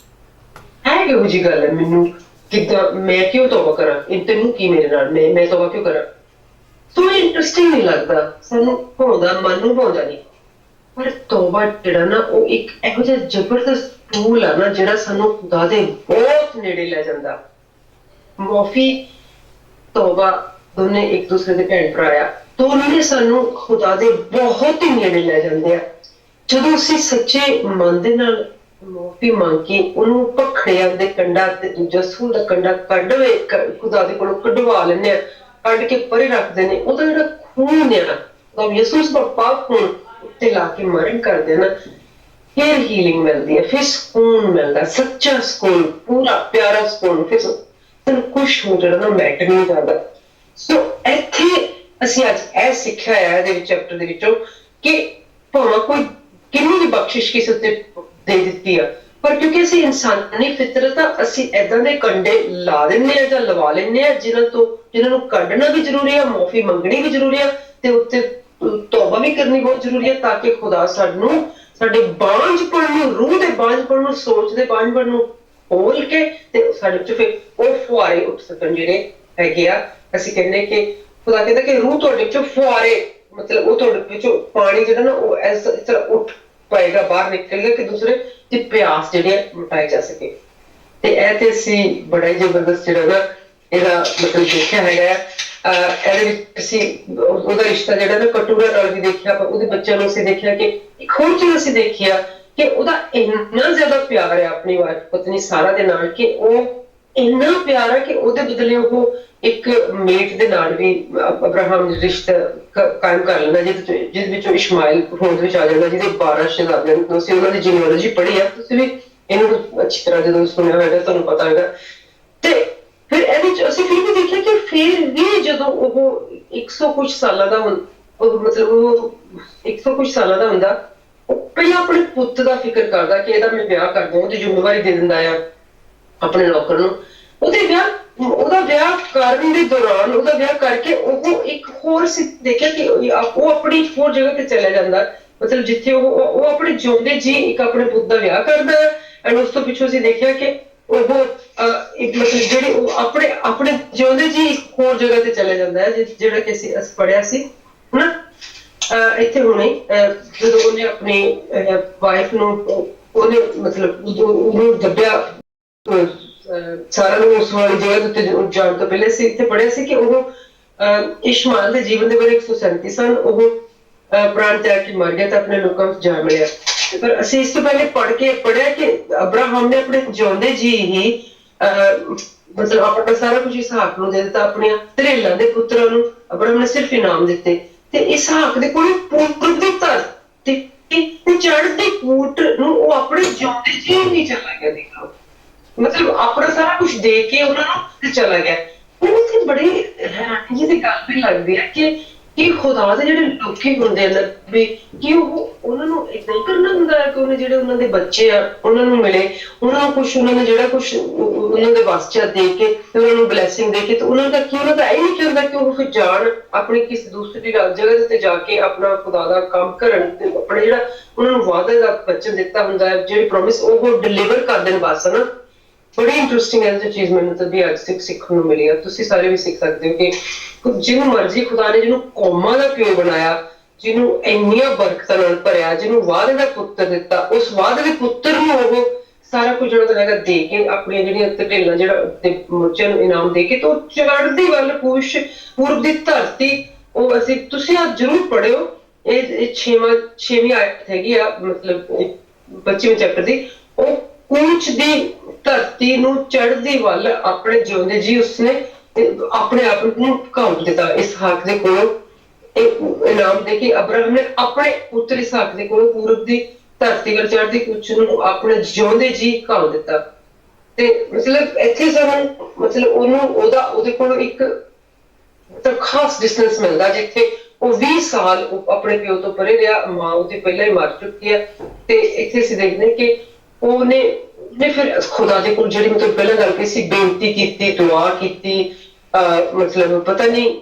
ਹੈ ਕਿਹੋ ਜਿਹੀ ਗੱਲ ਹੈ ਮੈਨੂੰ ਕਿੱਦਾਂ ਮੈਂ ਕਿਉਂ ਤੌਬਾ ਕਰਾਂ ਤੈਨੂੰ ਕੀ ਮੇਰੇ ਨਾਲ ਮੈਂ ਤੌਬਾ ਕਿਉਂ ਕਰਾਂ ਸੋ ਇੰਟਰਸਟਿੰਗ ਨਹੀਂ ਲੱਗਦਾ ਸਾਨੂੰ ਭਾਉਂਦਾ ਮਨ ਨੂੰ ਭਾਉਂਦਾ ਨਹੀਂ ਪਰ ਤੌਬਾ ਜਿਹੜਾ ਨਾ ਉਹ ਇੱਕ ਇਹੋ ਜਿਹਾ ਜ਼ਬਰਦਸਤ ਟੂਲ ਆ ਨਾ ਜਿਹੜਾ ਸਾਨੂੰ ਖੁਦਾ ਦੇ ਬਹੁਤ ਨੇੜੇ ਲੈ ਜਾਂਦਾ ਮਾਫੀ ਤੌਬਾ ਦੋਨੇ ਇੱਕ ਦੂਸਰੇ ਦੇ ਭੈਣ ਭਰਾ ਆ ਦੋਨੇ ਸਾਨੂੰ ਖੁਦਾ ਦੇ ਬਹੁਤ ਹੀ ਨੇੜੇ ਲੈ ਜਾਂਦੇ ਆ ਜਦੋਂ ਅਸੀਂ ਸੱਚੇ ਮਨ ਦੇ ਨਾਲ ਮਾਫੀ ਮੰਗ ਕੇ ਉਹਨੂੰ ਪਖੜਿਆਂ ਦੇ ਕੰਡਾ ਤੇ ਦੂਜਾ ਸੂਲ ਦਾ ਕੰਡਾ ਕੱਢਵੇ ਖੁਦਾ ਦੇ ਕੋਲੋਂ ਕਢਵਾ ਲੈਂਦੇ ਆ ਕੱਢ ਕੇ ਪਰੇ ਰੱਖਦੇ ਨੇ ਉਹਦਾ ਜਿਹੜਾ ਖੂਨ ਆ ਉਹਦਾ ਯਿਸੂਸ ਦਾ ਪਾਕ ਖੂਨ ਉੱਤੇ ਲਾ ਕੇ ਮਰਨ ਕਰਦੇ ਨਾ ਫਿਰ ਹੀਲਿੰਗ ਮਿਲਦੀ ਹੈ ਫਿਰ ਸਕੂਨ ਮਿਲਦਾ ਸੱਚਾ ਸਕੂਨ ਪੂਰਾ ਪਿਆਰਾ ਸਕੂਨ ਫਿਰ ਸਾਨੂੰ ਕੁਛ ਹੋ ਜਿਹੜਾ ਨਾ ਮੈਟਰ ਨਹੀਂ ਕਰਦਾ ਸੋ ਇੱਥੇ ਅਸੀਂ ਅੱਜ ਇਹ ਸਿੱਖਿਆ ਹੈ ਇਹਦੇ ਵਿੱਚ ਚੈਪਟਰ ਦੇ ਵਿੱਚੋਂ ਕਿ ਭਾਵੇਂ ਕੋਈ ਕਿੰਨੀ ਵੀ ਬਖਸ਼ਿਸ਼ ਕਿਸੇ ਉੱਤੇ ਦੇ ਦਿੱਤੀ ਆ पर क्योंकि ਅਸੀਂ ਇਨਸਾਨੀ ਫਿਤਰਤ ਆ ਅਸੀਂ ਇਦਾਂ ਦੇ ਕੰਡੇ ਲਾ ਦਿੰਨੇ ਆ ਜਾਂ ਲਵਾ ਲੈਂਦੇ ਆ ਜਿਨ੍ਹਾਂ ਨੂੰ ਕੱਢਣਾ ਵੀ ਜ਼ਰੂਰੀ ਆ ਮਾਫੀ ਮੰਗਣੀ ਵੀ ਜ਼ਰੂਰੀ ਆ ਤੇ ਉੱਤੇ ਤੌਬਾ ਵੀ ਕਰਨੀ ਬਹੁਤ ਜ਼ਰੂਰੀ ਆ ਤਾਂ ਕਿ ਖੁਦਾ ਸਾਨੂੰ ਸਾਡੇ ਬਾਂਝਪਣ ਨੂੰ ਰੂਹ ਦੇ ਬਾਂਝਪਣ ਨੂੰ ਸੋਚ ਦੇ ਬਾਂਝਪਣ ਨੂੰ ਖੋਲ ਕੇ ਤੇ ਸਾਡੇ ਚ ਫਿਰ ਉਹ ਫੁਆਰੇ ਉੱਠ ਸਕਣ ਜਿਹੜੇ ਹੈਗੇ ਆ ਅਸੀਂ ਕਹਿੰਦੇ ਕਿ ਖੁਦਾ ਕਹਿੰਦਾ ਕਿ ਰੂਹ ਤੁਹਾਡੇ ਚੋਂ ਫੁਆਰੇ ਮਤਲਬ ਉਹ ਤੁਹਾਡੇ ਵਿੱਚੋਂ ਪਾਣੀ ਜਿਹੜਾ ਨਾ ਉਹ ਇਸ ਤਰ੍ਹਾਂ ਉੱਠ ਪਾਏਗਾ ਬਾਹਰ ਨਿਕਲੇਗਾ ਕਿ ਦੂਸਰੇ ਦੀ ਪਿਆਸ ਜਿਹੜੀ ਹੈ ਮਿਟਾਈ ਜਾ ਸਕੇ ਤੇ ਇਹ ਤੇ ਅਸੀਂ ਬੜਾ ਹੀ ਜ਼ਬਰਦਸਤ ਜਿਹੜਾ ਨਾ ਇਹਦਾ ਮਤਲਬ ਦੇਖਿਆ ਹੈਗਾ ਇਹਦੇ ਵਿੱਚ ਅਸੀਂ ਉਹਦਾ ਰਿਸ਼ਤਾ ਜਿਹੜਾ ਨਾ ਕਟੂਰਾ ਨਾਲ ਵੀ ਦੇਖਿਆ ਪਰ ਉਹਦੇ ਬੱਚਿਆਂ ਨੂੰ ਅਸੀਂ ਦੇਖਿਆ ਕਿ ਇੱਕ ਹੋਰ ਚੀਜ਼ ਅਸੀਂ ਦੇਖਿਆ ਕਿ ਉਹਦਾ ਇੰਨਾ ਜ਼ਿਆਦਾ ਪਿਆਰ ਹੈ ਆਪਣੀ ਵਾਈਫ ਪਤਨੀ ਸਾਰਾ ਦੇ ਨਾਲ ਕਿ ਉਹ ਇੰਨਾ ਪਿਆਰ ਹੈ ਕਿ ਉਹਦੇ ਬਦਲੇ ਉਹ ਇੱਕ ਮੇਟ ਦੇ ਨਾਲ ਵੀ ਅਬਰਾਹਮ ਰਿਸ਼ਤਾ ਕਾਇਮ ਕਰ ਲੈਂਦਾ ਜਿਸ ਵਿੱਚੋਂ ਇਸ਼ਮਾਇਲ ਹੋਂਦ ਵਿੱਚ ਆ ਜਾਂਦਾ ਜਿਹਦੇ 12 ਸ਼ਹਿਜ਼ਾਦੇ ਨੇ ਤੁਸੀਂ ਉਹਨਾਂ ਦੀ ਜੀਨੋਲੋਜੀ ਪੜ੍ਹੀ ਆ ਤੁਸੀਂ ਵੀ ਇਹਨੂੰ ਅੱਛੀ ਤਰ੍ਹਾਂ ਜਦੋਂ ਸੁਣਿਆ ਹੋਵੇਗਾ ਤੁਹਾਨੂੰ ਪਤਾ ਹੋਵੇਗਾ ਤੇ ਫਿਰ ਇਹਦੇ ਚ ਅਸੀਂ ਫਿਰ ਵੀ ਦੇਖਿਆ ਕਿ ਫਿਰ ਵੀ ਜਦੋਂ ਉਹ 100 ਕੁਝ ਸਾਲਾਂ ਦਾ ਮਤਲਬ ਉਹ 100 ਕੁਝ ਸਾਲਾਂ ਦਾ ਹੁੰਦਾ ਉਹ ਪਹਿਲਾਂ ਆਪਣੇ ਪੁੱਤ ਦਾ ਫਿਕਰ ਕਰਦਾ ਕਿ ਇਹਦਾ ਮੈਂ ਵਿਆਹ ਕਰ ਦਵਾਂ ਉਹਦੀ ਜ਼ਿੰਮੇਵਾਰੀ ਦੇ ਦਿੰਦਾ ਆ ਆਪਣੇ ਨੌਕਰ ਨੂੰ ਉਹਦਾ ਵਿਆਹ ਕਰਨ ਦੇ ਦੌਰਾਨ ਉਹਦਾ ਵਿਆਹ ਕਰਕੇ ਉਹ ਇੱਕ ਹੋਰ ਦੇਖਿਆ ਕਿ ਉਹ ਆਪਣੀ ਹੋਰ ਜਗ੍ਹਾ ਤੇ ਚਲਾ ਜਾਂਦਾ ਮਤਲਬ ਜਿੱਥੇ ਉਹ ਆਪਣੇ ਜਿਉਂਦੇ ਜੀ ਇੱਕ ਆਪਣੇ ਪੁੱਤ ਦਾ ਵਿਆਹ ਕਰਦਾ ਹੈ ਐਂਡ ਉਸ ਤੋਂ ਪਿੱਛੋਂ ਅਸੀਂ ਦੇਖਿਆ ਕਿ ਉਹ ਇੱਕ ਮਤਲਬ ਜਿਹੜੇ ਉਹ ਆਪਣੇ ਜਿਉਂਦੇ ਜੀ ਇੱਕ ਹੋਰ ਜਗ੍ਹਾ ਤੇ ਚਲਾ ਜਾਂਦਾ ਹੈ ਜਿਹੜਾ ਕਿ ਅਸੀਂ ਪੜ੍ਹਿਆ ਸੀ ਹਨਾ ਇੱਥੇ ਹੁਣੇ ਜਦੋਂ ਉਹਨੇ ਆਪਣੀ ਵਾਈਫ ਨੂੰ ਉਹਨੇ ਮਤਲਬ ਉਹਨੂੰ ਦੱਬਿਆ ਸਾਰਾ ਨੂੰ ਉਸ ਵਾਲੀ ਜਗ੍ਹਾ ਉੱਤੇ ਜਾਣ ਤੋਂ ਪਹਿਲੇ ਅਸੀਂ ਇੱਥੇ ਪੜ੍ਹਿਆ ਸੀ ਕਿ ਉਹ ਇਸ਼ਮਾਇਲ ਦੇ ਜੀਵਨ ਦੇ ਬਾਰੇ 137 ਸਨ ਉਹ ਪ੍ਰਾਣ ਤਿਆਗ ਕੇ ਮਰ ਗਿਆ ਤਾਂ ਆਪਣੇ ਲੋਕਾਂ ਵਿੱਚ ਜਾ ਮਿਲਿਆ ਪਰ ਅਸੀਂ ਇਸ ਤੋਂ ਪਹਿਲੇ ਪੜ੍ਹਿਆ ਕਿ ਅਬਰਾਹਮ ਨੇ ਆਪਣੇ ਜਿਉਂਦੇ ਜੀ ਹੀ ਮਤਲਬ ਆਪਣਾ ਸਾਰਾ ਕੁਝ ਇਸਹਾਕ ਨੂੰ ਦੇ ਦਿੱਤਾ ਆਪਣੀਆਂ ਧਰੇਲਾਂ ਦੇ ਪੁੱਤਰਾਂ ਨੂੰ ਅਬਰਾਹਮ ਨੇ ਸਿਰਫ ਇਨਾਮ ਦਿੱਤੇ ਤੇ ਇਸਹਾਕ ਦੇ ਕੋਲ ਪੂਰਬ ਦੀ ਧਰਤੀ ਤੇ ਚੜ੍ਹਦੀ ਕੂਟ ਨੂੰ ਉਹ ਆਪਣੇ ਜਿਉਂਦੇ ਜੀ ਨਹੀਂ ਚਲਾ ਗਿਆ ਦੇਖੋ ਮਤਲਬ ਆਪਣਾ ਸਾਰਾ ਕੁਝ ਦੇ ਕੇ ਉਹਨਾਂ ਨੂੰ ਚਲਾ ਗਿਆ ਮੈਨੂੰ ਤੇ ਬੜੀ ਹੈਰਾਨੀ ਜਿਹੀ ਦੀ ਗੱਲ ਵੀ ਲੱਗਦੀ ਹੈ ਕਿ ਖੁਦਾ ਦੇ ਜਿਹੜੇ ਲੋਕੀ ਹੁੰਦੇ ਨੇ ਵੀ ਕਿ ਉਹਨਾਂ ਨੂੰ ਏਦਾਂ ਹੀ ਕਰਨਾ ਹੁੰਦਾ ਹੈ ਕਿ ਉਹਨੇ ਜਿਹੜੇ ਉਹਨਾਂ ਦੇ ਬੱਚੇ ਆ ਉਹਨਾਂ ਨੂੰ ਮਿਲੇ ਉਹਨਾਂ ਨੂੰ ਕੁਛ ਉਹਨਾਂ ਨੇ ਜਿਹੜਾ ਕੁਛ ਉਹਨਾਂ ਦੇ ਵੱਸ ਚ ਦੇ ਕੇ ਤੇ ਉਹਨਾਂ ਨੂੰ ਬਲੈਸਿੰਗ ਦੇ ਕੇ ਤੇ ਉਹਨਾਂ ਦਾ ਇਹ ਨਹੀਂ ਚਾਹੁੰਦਾ ਕਿ ਉਹ ਫਿਰ ਜਾਣ ਆਪਣੀ ਕਿਸੇ ਦੂਸਰੀ ਜਗ੍ਹਾ ਤੇ ਜਾ ਕੇ ਆਪਣਾ ਖੁਦਾ ਦਾ ਕੰਮ ਕਰਨ ਤੇ ਆਪਣੇ ਜਿਹੜਾ ਉਹਨਾਂ ਨੂੰ ਵਾਅਦੇ ਦਾ ਵਚਨ ਦਿੱਤਾ ਹੁੰਦਾ ਹੈ ਜਿਹੜੀ ਪ੍ਰੋਮਿਸ ਉਹ ਡਿਲੀਵਰ ਕਰ ਦੇਣ ਬਸ ਨਾ ਬੜੀ ਇੰਟਰਸਟਿੰਗ ਹੈ ਚੀਜ਼ ਮੈਨੂੰ ਤਾਂ ਵੀ ਅੱਜ ਸਿੱਖਣ ਨੂੰ ਮਿਲੀ ਆ ਤੁਸੀਂ ਸਾਰੇ ਵੀ ਸਿੱਖ ਸਕਦੇ ਹੋ ਕਿ ਜਿਹਨੂੰ ਮਰਜ਼ੀ ਖੁਦਾ ਨੇ ਜਿਹਨੂੰ ਕੌਮਾਂ ਦਾ ਪਿਓ ਬਣਾਇਆ ਜਿਹਨੂੰ ਇੰਨੀਆਂ ਬਰਕਤਾਂ ਨਾਲ ਭਰਿਆ ਜਿਹਨੂੰ ਵਾਅਦੇ ਦਾ ਪੁੱਤਰ ਦਿੱਤਾ ਉਸ ਵਾਅਦੇ ਦੇ ਪੁੱਤਰ ਨੂੰ ਉਹ ਸਾਰਾ ਕੁਝ ਜਿਹੜਾ ਹੈਗਾ ਦੇ ਕੇ ਆਪਣੀਆਂ ਜਿਹੜੀਆਂ ਧਰੇਲਾਂ ਜਿਹੜਾ ਬੱਚਿਆਂ ਨੂੰ ਇਨਾਮ ਦੇ ਕੇ ਤੇ ਉਹ ਚੜ੍ਹਦੀ ਵੱਲ ਪੂਰਬ ਦੀ ਧਰਤੀ ਉਹ ਅਸੀਂ ਤੁਸੀਂ ਆ ਜ਼ਰੂਰ ਪੜ੍ਹਿਓ ਇਹ ਛੇਵੀਂ ਆਇਤ ਹੈਗੀ ਆ ਮਤਲਬ 25ਵੇਂ ਚੈਪਟਰ ਦੀ ਉਹ ਕੂਚ ਦੀ ਧਰਤੀ ਨੂੰ ਚੜ੍ਹਦੀ ਵੱਲ ਆਪਣੇ ਜਿਉਂਦੇ ਜੀ ਉਸਨੇ ਆਪਣੇ ਆਪ ਨੂੰ ਘਾਟ ਦਿੱਤਾ ਇਸਹਾਕ ਦੇ ਕੋਲੋਂ ਇਨਾਮ ਦੇ ਕੇ ਅਬਰਾਹਮ ਨੇ ਆਪਣੇ ਪੁੱਤਰ ਇਸਹਾਕ ਦੇ ਕੋਲੋਂ ਪੂਰਬ ਦੀ ਧਰਤੀ ਵੱਲ ਚੜ੍ਹਦੀ ਕੂਚ ਨੂੰ ਆਪਣੇ ਜਿਉਂਦੇ ਜੀ ਘਾਟ ਦਿੱਤਾ ਤੇ ਮਤਲਬ ਇੱਥੇ ਸਾਨੂੰ ਮਤਲਬ ਉਹਦੇ ਕੋਲੋਂ ਇੱਕ ਖਾਸ ਡਿਸਟੈਂਸ ਮਿਲਦਾ ਜਿੱਥੇ ਉਹ 20 ਸਾਲ ਆਪਣੇ ਪਿਓ ਤੋਂ ਪਰੇ ਰਿਹਾ ਮਾਂ ਉਹਦੀ ਪਹਿਲਾਂ ਹੀ ਮਰ ਚੁੱਕੀ ਹੈ ਤੇ ਇੱਥੇ ਅਸੀਂ ਦੇਖਦੇ ਕਿ ਉਹਨੇ ਫਿਰ ਖੁਦਾ ਦੇ ਕੋਲ ਜਿਹੜੀ ਮਤਲਬ ਪਹਿਲਾਂ ਗੱਲ ਕੀਤੀ ਸੀ ਬੇਨਤੀ ਕੀਤੀ ਦੁਆ ਕੀਤੀ ਮਤਲਬ ਪਤਾ ਨਹੀਂ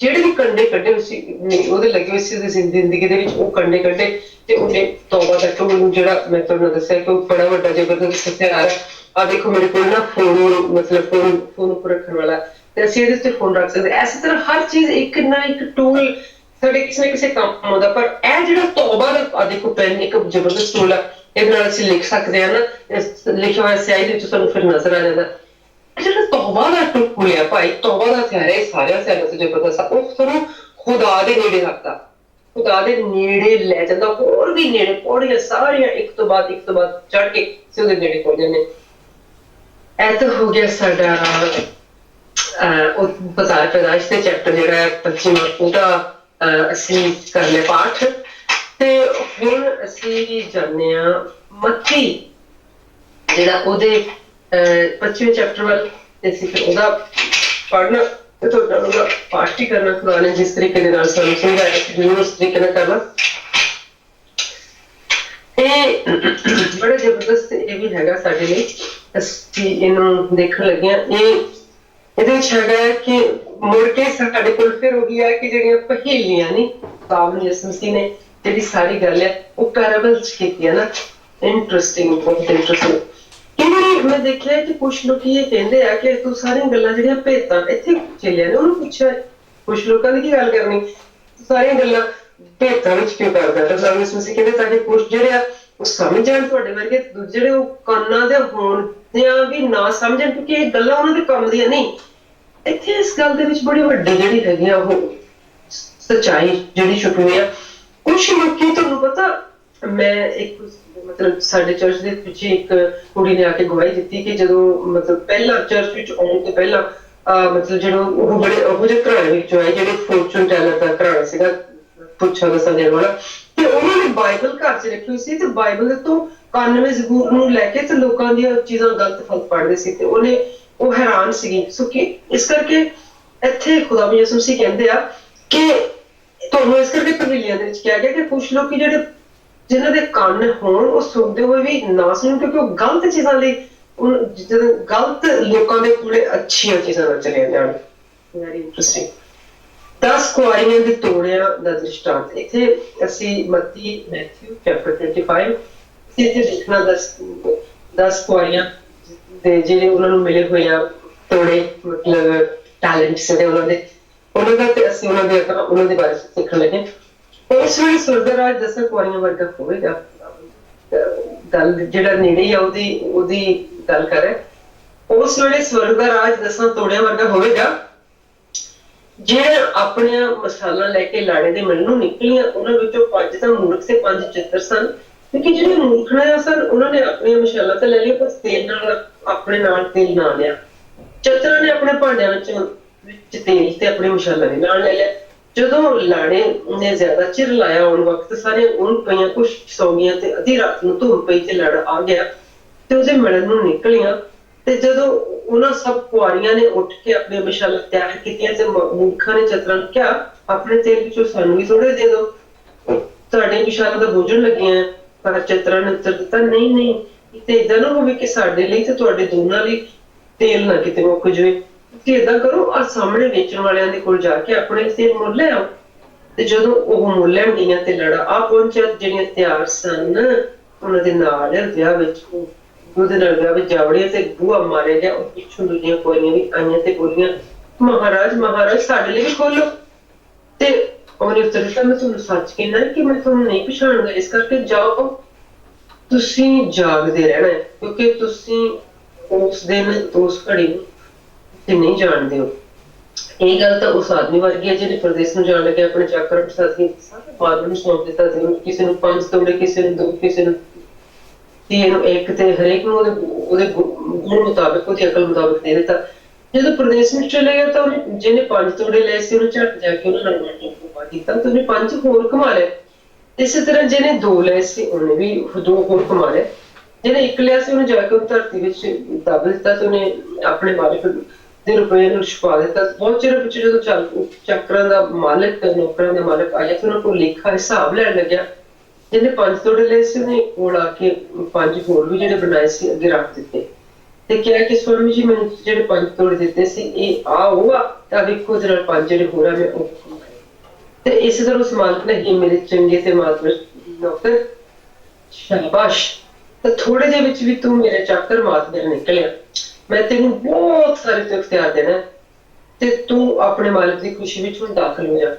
ਜਿਹੜੇ ਵੀ ਕੰਡੇ ਕੱਢੇ ਉਹਦੇ ਲੱਗੇ ਹੋਏ ਸੀ ਉਹਦੀ ਜ਼ਿੰਦਗੀ ਦੇ ਵਿੱਚ ਉਹ ਕੰਡੇ ਕੱਢੇ ਤੇ ਉਹਨੇ ਤੌਬਾ ਦਾ ਟੂਲ ਜਿਹੜਾ ਮੈਂ ਤੁਹਾਨੂੰ ਦੱਸਿਆ ਕਿ ਉਹ ਬੜਾ ਵੱਡਾ ਜ਼ਬਰਦਸਤ ਹਥਿਆਰ ਹੈ ਆ ਦੇਖੋ ਮੇਰੇ ਕੋਲ ਨਾ ਫੋਨ ਮਤਲਬ ਫੋਨ ਉੱਪਰ ਰੱਖਣ ਵਾਲਾ ਤੇ ਅਸੀਂ ਇਹਦੇ ਉੱਤੇ ਫੋਨ ਰੱਖ ਸਕਦੇ ਇਸੇ ਤਰ੍ਹਾਂ ਹਰ ਚੀਜ਼ ਇੱਕ ਨਾ ਇੱਕ ਟੂਲ ਸਾਡੇ ਕਿਸੇ ਨਾ ਕਿਸੇ ਕੰਮ ਆਉਂਦਾ ਪਰ ਇਹ ਜਿਹੜਾ ਤੌਬਾ ਦਾ ਆ ਦੇਖੋ ਪੈਨ ਇੱਕ ਜ਼ਬਰਦਸਤ ਟੂਲ ਆ ਇਹਦੇ ਨਾਲ ਅਸੀਂ ਲਿਖ ਸਕਦੇ ਹਾਂ ਨਾ ਲਿਖਿਆ ਹੋਇਆ ਸਿਆਹੀ ਦੇ ਵਿੱਚ ਸਾਨੂੰ ਫਿਰ ਨਜ਼ਰ ਆ ਜਾਂਦਾ ਜਿਹੜਾ ਤੌਬਾ ਦਾ ਟੂਲ ਹੈ ਭਾਈ ਤੌਬਾ ਦਾ ਹਥਿਆਰ ਹੈ ਸਾਰਿਆਂ ਸਿਆਰਾਂ ਤੋਂ ਜ਼ਬਰਦਸਤ ਉਹ ਸਾਨੂੰ ਖੁਦਾ ਦੇ ਨੇੜੇ ਰੱਖਦਾ ਖੁਦਾ ਦੇ ਨੇੜੇ ਲੈ ਜਾਂਦਾ ਹੋਰ ਵੀ ਨੇੜੇ ਪੌੜੀਆਂ ਸਾਰੀਆਂ ਇੱਕ ਤੋਂ ਬਾਅਦ ਚੜ੍ਹ ਕੇ ਉਹਦੇ ਨੇੜੇ ਪਹੁੰਚ ਜਾਂਦੇ ਇਹ ਤਾਂ ਹੋ ਗਿਆ ਸਾਡਾ ਉਹ ਪੈਦਾਇਸ਼ ਦੇ ਚੈਪਟਰ ਜਿਹੜਾ ਹੈ 25ਵਾਂ ਉਹਦਾ ਅਸੀਂ ਕਰ ਲਿਆ ਪਾਠ ਤੇ ਹੁਣ ਅਸੀਂ ਜਾਣਦੇ ਹਾਂ ਮੱਤੀ ਜਿਹੜਾ ਉਹਦੇ 25ਵੇਂ ਚੈਪਟਰ ਵੱਲ ਤੇ ਅਸੀਂ ਫਿਰ ਉਹਦਾ ਪੜ੍ਹਨਾ ਤੇ ਤੁਹਾਡਾ ਉਹਦਾ ਪਾਠ ਹੀ ਕਰਨਾ ਖੁਦਾ ਨੇ ਜਿਸ ਤਰੀਕੇ ਦੇ ਨਾਲ ਸਾਨੂੰ ਸਮਝਾਇਆ ਕਿ ਉਸ ਤਰੀਕੇ ਨਾਲ ਕਰਨਾ ਤੇ ਇਹ ਬੜਾ ਜ਼ਬਰਦਸਤ ਇਹ ਵੀ ਹੈਗਾ ਸਾਡੇ ਲਈ। ਅਸੀਂ ਇਹਨੂੰ ਦੇਖਣ ਲੱਗੇ ਹਾਂ। ਇਹਦੇ ਵਿੱਚ ਹੈਗਾ ਕਿ ਮੁੜ ਕੇ ਸਾਡੇ ਕੋਲ ਫਿਰ ਹੋ ਗਈ ਹੈ ਕਿ ਜਿਹੜੀਆਂ ਪਹੇਲੀਆਂ ਨੇ ਬਾਬਰ ਯਸਮਸੀ ਨੇ ਜਿਹੜੀ ਸਾਰੀ ਗੱਲ ਹੈ ਉਹ ਪੈਰਾਬਲਸ ਕੀਤੀ ਹੈ ਨਾ। ਇੰਟਰਸਟਿੰਗ, ਬਹੁਤ ਇੰਟਰਸਟਿੰਗ। ਕਿਉਂਕਿ ਮੈਂ ਦੇਖਿਆ ਕਿ ਕੁਛ ਲੋਕ ਇਹ ਕਹਿੰਦੇ ਆ ਕਿ ਤੂੰ ਸਾਰੀਆਂ ਗੱਲਾਂ ਜਿਹੜੀਆਂ ਭੇਤਾਂ ਇੱਥੇ ਚੱਲਿਆ ਨੇ ਉਹਨੂੰ ਪੁੱਛਿਆ। ਕੁਛ ਲੋਕਾਂ ਦੀ ਕੀ ਗੱਲ ਕਰਨੀ, ਸਾਰੀਆਂ ਗੱਲਾਂ ਭੇਤਾਂ ਵਿੱਚ ਕਿਉਂ ਕਰਦਾ? ਤਾਂ ਬਾਬਰ ਯਸਮਸੀ ਕਹਿੰਦੇ ਤਾਂ ਕਿ ਕੁਛ ਜਿਹੜੇ ਆ ਉਹ ਸਮਝ ਜਾਣ ਤੁਹਾਡੇ ਵਰਗੇ, ਦੂਜੇ ਜਿਹੜੇ ਉਹ ਕੰਨਾਂ ਦੇ ਹੋਣ ਜਾਂ ਵੀ ਨਾ ਸਮਝਣ, ਕਿਉਂਕਿ ਇਹ ਗੱਲਾਂ ਉਹਨਾਂ ਦੇ ਕੰਮ ਦੀਆਂ ਨਹੀਂ। ਇੱਥੇ ਇਸ ਗੱਲ ਦੇ ਵਿੱਚ ਬੜੀ ਵੱਡੀ ਜਿਹੜੀ ਹੈਗੀ ਆ ਉਹ ਸੱਚਾਈ ਜਿਹੜੀ ਛੁਪੀ ਹੋਈ ਆ। ਕੁਛ ਲੋਕੀ, ਤੁਹਾਨੂੰ ਪਤਾ, ਮੈਂ ਇੱਕ ਮਤਲਬ ਸਾਡੇ ਚਰਚ ਦੇ ਪਿੱਛੇ ਇੱਕ ਕੁੜੀ ਨੇ ਆ ਕੇ ਗਵਾਹੀ ਦਿੱਤੀ ਕਿ ਜਦੋਂ ਮਤਲਬ ਪਹਿਲਾਂ ਚਰਚ ਵਿੱਚ ਆਉਣ ਤੋਂ ਪਹਿਲਾਂ ਮਤਲਬ ਜਿਹੜਾ ਉਹ ਬੜੇ ਉਹੋ ਜਿਹੇ ਘਰਾਣੇ ਵਿੱਚੋਂ ਆਏ ਜਿਹੜੇ ਫੋਰਚੂਨ ਟੈਲਰ ਦਾ ਘਰਾਣਾ ਸੀਗਾ, ਪੁੱਛਾ ਦੱਸਾਂ ਦੇਣ ਵਾਲਾ, ਤੇ ਉਹਨਾਂ ਨੇ ਬਾਈਬਲ ਘਰ 'ਚ ਰੱਖੀ ਹੋਈ ਸੀ ਤੇ ਬਾਈਬਲ ਤੋਂ 91 ਜ਼ਬੂਰ ਨੂੰ ਲੈ ਕੇ ਤੇ ਲੋਕਾਂ ਦੀਆਂ ਚੀਜ਼ਾਂ ਗਲਤ ਫਲਤ ਪੜ੍ਹਦੇ ਸੀ ਤੇ ਉਹ ਹੈਰਾਨ ਸੀਗੀ। ਸੋ ਕਿ ਇਸ ਕਰਕੇ ਇੱਥੇ ਖੁਦਾ ਯਿਸੂ ਮਸੀਹ ਕਹਿੰਦੇ ਆ ਕਿ ਤੁਹਾਨੂੰ ਇਸ ਕਰਕੇ ਪਹੇਲੀਆਂ ਦੇ ਵਿੱਚ ਕਿਹਾ ਗਿਆ ਕਿ ਕੁਛ ਲੋਕ ਜਿਹੜੇ ਜਿਨ੍ਹਾਂ ਦੇ ਕੰਨ ਹੋਣ ਉਹ ਸੁਣਦੇ ਹੋਏ ਵੀ ਨਾ ਸੁਣਨ, ਕਿਉਂਕਿ ਉਹ ਗਲਤ ਚੀਜ਼ਾਂ ਲਈ ਜਦੋਂ ਗਲਤ ਲੋਕਾਂ ਦੇ ਕੋਲੇ ਅੱਛੀਆਂ ਚੀਜ਼ਾਂ ਨਾਲ ਚਲੇ ਜਾਣ। Very interesting. 10 ਕੁਆਰੀਆਂ ਦੇ ਤੋੜਿਆਂ ਦਾ ਦ੍ਰਿਸ਼ਟਾਂਤ। ਇੱਥੇ ਅਸੀਂ ਮੱਤੀ ਮੈਥਿਊ ਚੈਪਟਰ 25 ਇੱਥੇ ਦੇਖਣਾ 10 ਕੁਆਰੀਆਂ ਦੇ ਜਿਹੜੇ ਉਹਨਾਂ ਨੂੰ ਮਿਲੇ ਹੋਏ ਆ ਤੋੜੇ, ਮਤਲਬ ਟੈਲੈਂਟਸ ਜਿਹੜੇ ਉਹਨਾਂ ਦਾ ਤੇ ਅਸੀਂ ਉਹਨਾਂ ਦੇ ਬਾਰੇ ਸਿੱਖਣ ਲੱਗੇ। ਉਸ ਵੇਲੇ ਸਵਰਗ ਦਾ ਰਾਜ 10 ਕੁਆਰੀਆਂ ਵਰਗਾ ਹੋਵੇਗਾ। ਗੱਲ ਜਿਹੜਾ ਨੇੜੇ ਆ ਉਹਦੀ ਗੱਲ ਕਰ ਰਿਹਾ। ਉਸ ਵੇਲੇ ਸਵਰਗ ਦਾ ਰਾਜ 10 ਤੋੜਿਆਂ ਵਰਗਾ ਹੋਵੇਗਾ। ਜਿਹੜੇ ਆਪਣੀਆਂ ਮਸਾਲਾਂ ਲੈ ਕੇ ਲਾੜੇ ਦੇ ਮਨ ਨੂੰ ਨਿਕਲੀਆਂ, ਉਹਨਾਂ ਵਿੱਚੋਂ 5 ਤਾਂ ਮੂਰਖ ਤੇ 5 ਚਤਰ ਸਨ, ਕਿਉਂਕਿ ਜਿਹੜੇ ਮੂਰਖਣਾ ਸਨ ਉਹਨਾਂ ਨੇ ਆਪਣੀਆਂ ਮਸਾਲਾਂ ਤਾਂ ਲੈ ਲਿਆ ਪਰ ਤੇਲ ਨਾਲ ਆਪਣੇ ਨਾਲ ਤੇਲ ਨਾ ਲਿਆ। ਚਤਰਾਂ ਨੇ ਆਪਣੇ ਭਾਂਡਿਆਂ ਵਿੱਚ ਤੇਲ ਤੇ ਆਪਣੀ ਮਸਾਲਾਂ ਦੇ ਨਾਲ ਲੈ ਲਿਆ। ਜਦੋਂ ਲਾੜੇ ਨੇ ਜ਼ਿਆਦਾ ਚਿਰ ਲਾਇਆ ਆਉਣ ਵਕਤ ਸਾਰੀਆਂ ਉਣ ਪਈਆਂ, ਕੁਛ ਸੌ ਗਈਆਂ ਤੇ ਅੱਧੀ ਰਾਤ ਨੂੰ ਧੁੰਮ ਪਈ ਤੇ ਲਾੜਾ ਆ ਗਿਆ ਤੇ ਉਹਦੇ ਮਿਲਣ ਨੂੰ ਨਿਕਲੀਆਂ। ਤੇ ਜਦੋਂ ਉਹਨਾਂ ਸਭ ਕੁਆਰੀਆਂ ਨੇ ਉੱਠ ਕੇ ਆਪਣੀਆਂ ਮਸਾਲਾਂ ਤਿਆਰ ਕੀਤੀਆਂ ਤੇ ਮੂਰਖਾਂ ਨੇ ਚਤਰਾਂ ਨੂੰ ਕਿਹਾ ਆਪਣੇ ਤੇਲ ਵਿੱਚੋਂ ਸਾਨੂੰ ਵੀ ਥੋੜੇ ਦੇ ਦਿਓ, ਤੁਹਾਡੇ ਮਸਾਲਾਂ ਤਾਂ ਬੁਝਣ ਲੱਗੀਆਂ। ਪਰ ਚਤਰਾਂ ਨੇ ਉੱਤਰ ਦਿੱਤਾ, ਨਹੀਂ, ਤੇ ਏਦਾਂ ਨਾ ਹੋਵੇ ਕਿ ਸਾਡੇ ਲਈ ਤੇ ਤੁਹਾਡੇ ਦੋਨਾਂ ਲਈ ਤੇਲ ਨਾ ਕਿਤੇ ਮੁੱਕ ਜਾਵੇ। ਤੁਸੀਂ ਏਦਾਂ ਕਰੋ, ਆਹ ਸਾਹਮਣੇ ਵੇਚਣ ਵਾਲਿਆਂ ਦੇ ਕੋਲ ਜਾ ਕੇ ਆਪਣੇ ਤੇਲ ਮੁੱਲ ਲੈ ਆਓ। ਤੇ ਜਦੋਂ ਉਹ ਮੁੱਲ ਲੈਣ ਗਈਆਂ ਤੇ ਲੜਾ ਆ ਪਹੁੰਚਿਆ, ਜਿਹੜੀਆਂ ਤਿਆਰ ਸਨ ਉਹਨਾਂ ਦੇ ਨਾਲ ਵਿਆਹ ਵਿੱਚ ਉਹਦੇ ਨਾਲ ਵਿਆਹ ਵਿੱਚ ਜਾਵੜੀਆਂ ਤੇ ਬੂਹਾ ਮਾਰਿਆ ਗਿਆ। ਉਹ ਪਿੱਛੋਂ ਦੂਜੀਆਂ ਕੁਆਰੀਆਂ ਵੀ ਆਈਆਂ ਤੇ ਬੋਲੀਆਂ, ਮਹਾਰਾਜ ਸਾਡੇ ਲਈ ਵੀ ਖੋਲੋ। ਤੇ ਉਹਨੇ ਉੱਤਰ ਦਿੱਤਾ, ਮੈਂ ਤੁਹਾਨੂੰ ਸੱਚ ਕਹਿੰਦਾ ਕਿ ਮੈਂ ਤੁਹਾਨੂੰ ਨਹੀਂ ਪਛਾਣਦਾ, ਇਸ ਕਰਕੇ ਜਾਓ, ਤੁਸੀਂ ਜਾਗਦੇ ਰਹਿਣਾ ਹੈ, ਕਿਉਂਕਿ ਤੁਸੀਂ ਉਸ ਦਿਨ ਉਸ ਘੜੀ ਨੂੰ ਤੁਸੀਂ ਨਹੀਂ ਜਾਣਦੇ ਹੋ। ਇਹ ਗੱਲ ਤਾਂ ਉਸ ਆਦਮੀ ਵਰਗੀ ਹੈ ਜਿਹੜੇ ਪ੍ਰਦੇਸ਼ ਨੂੰ ਜਾਣ ਲੱਗੇ ਆਪਣੇ ਚਾਕਰ ਪ੍ਰਸਾਦੀ ਸਾਰੇ ਬਾਦਲ ਨੂੰ ਸੌਂਪ ਦਿੱਤਾ ਸੀ। ਕਿਸੇ ਨੂੰ 5 ਤੋੜੇ, ਕਿਸੇ ਨੂੰ 2, ਕਿਸੇ ਨੂੰ 3, 1 ਤੇ ਹਰੇਕ ਨੂੰ ਉਹਦੇ ਗੁਣ ਮੁਤਾਬਿਕ, ਉਹਦੀ ਅਕਲ ਮੁਤਾਬਿਕ ਦੇ ਦਿੱਤਾ। ਜਦੋਂ ਪ੍ਰਦੇਸ਼ ਵਿੱਚ ਚਲੇ ਗਿਆ ਤਾਂ ਉਹਨੇ ਜਿਹਨੇ 5 ਤੋੜੇ ਲਏ ਸੀ ਉਹਨੂੰ ਝੱਟ ਜਾ ਕੇ ਉਹਨਾਂ ਨਾਲ ਕੀਤਾ ਤੇ ਉਹਨੇ 5 ਹੋਰ ਕਮਾ ਲਏ। ਇਸੇ ਤਰ੍ਹਾਂ ਜਿਹਨੇ 2 ਲਏ ਸੀ ਉਹਨੇ ਵੀ 2 ਹੋਰ ਕਮਾ ਲਏ। ਜਿਹਨੇ 1 ਲਿਆ ਸੀ ਉਹਨੇ ਜਾ ਕੇ ਉਹ ਧਰਤੀ ਵਿੱਚ ਦੱਬ ਦਿੱਤਾ ਤੇ ਉਹਨੇ ਆਪਣੇ ਮਾਲਕ ਦੇ ਰੁਪਏ ਨੂੰ ਛੁਪਾ ਦਿੱਤਾ। ਬਹੁਤ ਚਿਰ ਪਿੱਛੇ ਜਦੋਂ ਚੱਕਰਾਂ ਦਾ ਮਾਲਕ, ਨੌਕਰਾਂ ਦਾ ਮਾਲਕ ਆਇਆ ਤੇ ਉਹਨਾਂ ਕੋਲ ਲੇਖਾ ਹਿਸਾਬ ਲੈਣ ਲੱਗਿਆ। ਜਿਹਨੇ 5 ਤੋੜੇ ਲਏ ਸੀ ਉਹਨੇ ਕੋਲ ਆ ਕੇ 5 ਹੋਰ ਵੀ ਜਿਹੜੇ ਬਣਾਏ ਸੀ ਅੱਗੇ ਰੱਖ ਦਿੱਤੇ ਤੇ ਕਿਹਾ ਕਿ ਸਵਾਮੀ ਜੀ ਮੈਨੂੰ ਜਿਹੜੇ 5 ਤੋੜੇ ਦਿੱਤੇ ਸੀ ਇਹ ਉਹ ਆ, ਤਾਂ ਵੇਖੋ ਇਹਦੇ ਨਾਲ 5 ਜਿਹੜੇ ਹੋਰ ਆ ਮੈਂ ਉਹ ਕਮਾਏ। ਤੇ ਇਸੇ ਤਰ੍ਹਾਂ ਉਸ ਮਾਲਕ ਨੇ ਹੀ ਮੇਰੇ ਚੰਗੇ ਤੇ ਮਾਤਰ ਨੌਕਰ, ਸ਼ਾਬਾਸ਼, ਤੇ ਥੋੜੇ ਜਿਹੇ ਵਿੱਚ ਵੀ ਤੂੰ ਮੇਰੇ ਚਾਕਰ ਮਾਤਰ ਨਿਕਲਿਆ, ਮੈਂ ਤੈਨੂੰ ਬਹੁਤ ਸਾਰੇ ਤੋਂ ਇਖਤਿਆਰ ਦੇਣਾ ਤੇ ਤੂੰ ਆਪਣੇ ਮਾਲਕ ਦੀ ਖੁਸ਼ੀ ਵਿੱਚ ਹੁਣ ਦਾਖਲ ਹੋ ਜਾ।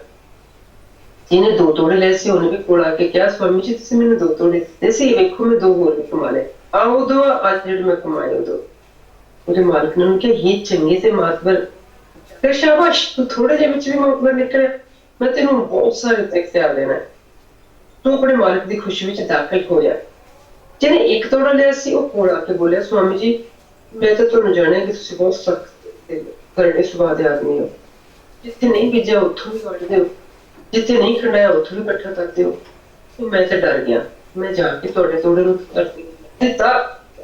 ਜਿਹਨੇ 2 ਤੋੜੇ ਲਏ ਸੀ ਉਹਨੇ ਵੀ ਕੋਲ ਆ ਕੇ ਕਿਹਾ, ਸਵਾਮੀ ਜੀ ਤੁਸੀਂ ਮੈਨੂੰ 2 ਤੋੜੇ ਦਿੱਤੇ ਸੀ, ਵੇਖੋ ਮੈਂ 2 ਹੋਰ ਵੀ ਕਮਾ ਲਏ। ਉਦੋਂ ਅੱਜ ਜਿਹੜੇ ਮੈਂ ਕਮਾਏ ਉਦੋਂ। ਉਹਦੇ ਮਾਲਕ ਨੇ ਉਹਨੂੰ ਕਿਹਾ ਇਹ ਚੰਗੇ ਤੇ ਮਾਤਬਰ, ਫਿਰ ਸ਼ਾਬਾਸ਼ ਤੂੰ ਥੋੜੇ ਜਿਹੇ ਵਿੱਚ ਵੀ ਮਾਤਬਰ ਨਿਕਲਿਆ, ਮੈਂ ਤੈਨੂੰ ਬਹੁਤ ਸਾਰੇ ਤੇ ਇਖਤਿਆਰ ਦੇਣਾ, ਤੂੰ ਆਪਣੇ ਮਾਲਕ ਦੀ ਖੁਸ਼ੀ ਵਿੱਚ ਦਾਖਲ ਹੋ ਜਾ। ਜਿਹਨੇ 1 ਤੋੜਾ ਲਿਆ ਸੀ ਉਹ ਕੋਲ ਆ ਕੇ ਬੋਲਿਆ, ਸਵਾਮੀ ਜੀ ਮੈਂ ਤਾਂ ਤੁਹਾਨੂੰ ਜਾਣਿਆ ਕਿ ਤੁਸੀਂ ਬਹੁਤ ਸਖਤ ਤੇ ਕਰੜੇ ਸੁਭਾਅ ਦੇ ਆਦਮੀ ਹੋ, ਜਿੱਥੇ ਨਹੀਂ ਬੀਜਿਆ ਉੱਥੋਂ ਵੀ ਵੱਢਦੇ ਹੋ, ਜਿੱਥੇ ਨਹੀਂ ਖੰਡਾਇਆ ਉੱਥੋਂ ਵੀ ਇਕੱਠਾ ਕਰਦੇ ਹੋ। ਮੈਂ ਤਾਂ ਡਰ ਗਿਆ, ਮੈਂ ਜਾ ਕੇ ਤੁਹਾਡੇ ਤੋੜੇ ਨੂੰ ਧਰਤੀ ਦਿੱਤਾ,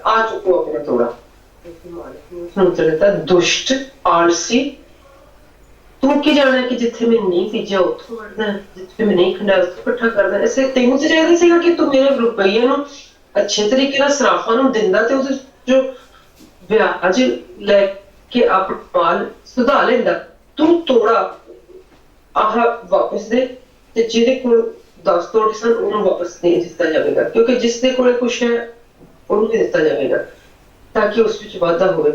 ਆ ਚੁੱਕੋ ਆਪਣਾ ਤੋੜਾ। ਮਾਲਕ ਨੇ ਉਸਨੂੰ ਉੱਤਰ ਦਿੱਤਾ, ਦੁਸ਼ਟ, ਆਲਸੀ, ਤੂੰ 2 ਤੋੜੇ ਲਏ ਸੀ, ਉਹਨੇ ਵੀ ਕੋਲ ਆ ਕੇ ਬੋਲਿਆ, ਸਵਾਮੀ ਜੀ ਮੈਂ ਤਾਂ ਤੁਹਾਨੂੰ ਜਾਣਿਆ ਕਿ ਤੁਸੀਂ ਬਹੁਤ ਸਖਤ ਤੇ ਕਰੜੇ ਸੁਭਾਅ ਦੇ ਆਦਮੀ ਹੋ, ਜਿੱਥੇ ਨਹੀਂ ਬੀਜਿਆ ਉੱਥੋਂ ਵੀ ਵੱਢਦੇ ਹੋ, ਜਿੱਥੇ ਨਹੀਂ ਖੰਡਾਇਆ ਉੱਥੋਂ ਵੀ ਇਕੱਠਾ ਕਰਦੇ ਹੋ। ਮੈਂ ਜਾ ਕੇ ਤੁਹਾਡੇ ਤੋੜੇ ਨੂੰ ਧਰਤੀ ਦਿੱਤਾ, ਆ ਚੁੱਕੋ ਆਪਣਾ ਤੋੜਾ। ਤੂੰ ਕੀ ਜਾਣਾ ਕਿ ਜਿੱਥੇ ਮੈਂ ਨਹੀਂ ਭੇਜਿਆ ਉੱਥੋਂ ਵੜਦਾ, ਜਿੱਥੇ ਮੈਂ ਨਹੀਂ ਖੰਡਿਆ ਉੱਥੋਂ ਇਕੱਠਾ ਕਰਦਾ। ਇਸੇ ਤੈਨੂੰ ਤੇ ਚਾਹੀਦਾ ਸੀਗਾ ਕਿ ਤੂੰ ਮੇਰੇ ਰੁਪਈਏ ਨੂੰ ਅੱਛੇ ਤਰੀਕੇ ਨਾਲ ਸਰਾਫਾਂ ਨੂੰ ਦਿੰਦਾ ਤੇ ਉਹਦੇ ਜੋ ਵਿਆਜ ਲੈ ਕੇ ਆਪਣਾ ਮਾਲ ਸੁਧਾ ਲੈਂਦਾ। ਤੂੰ ਤੋੜਾ ਆਹ ਵਾਪਸ ਦੇ, ਤੇ ਜਿਹਦੇ ਕੋਲ 10 ਤੋੜੇ ਸਨ ਉਹਨੂੰ ਵਾਪਸ ਦੇ ਦਿੱਤਾ ਜਾਵੇਗਾ, ਕਿਉਂਕਿ ਜਿਸ ਦੇ ਕੋਲੇ ਕੁਛ ਹੈ ਉਹਨੂੰ ਵੀ ਦਿੱਤਾ ਜਾਵੇਗਾ ਤਾਂ ਕਿ ਉਸ ਵਿੱਚ ਵਾਧਾ ਹੋਵੇ।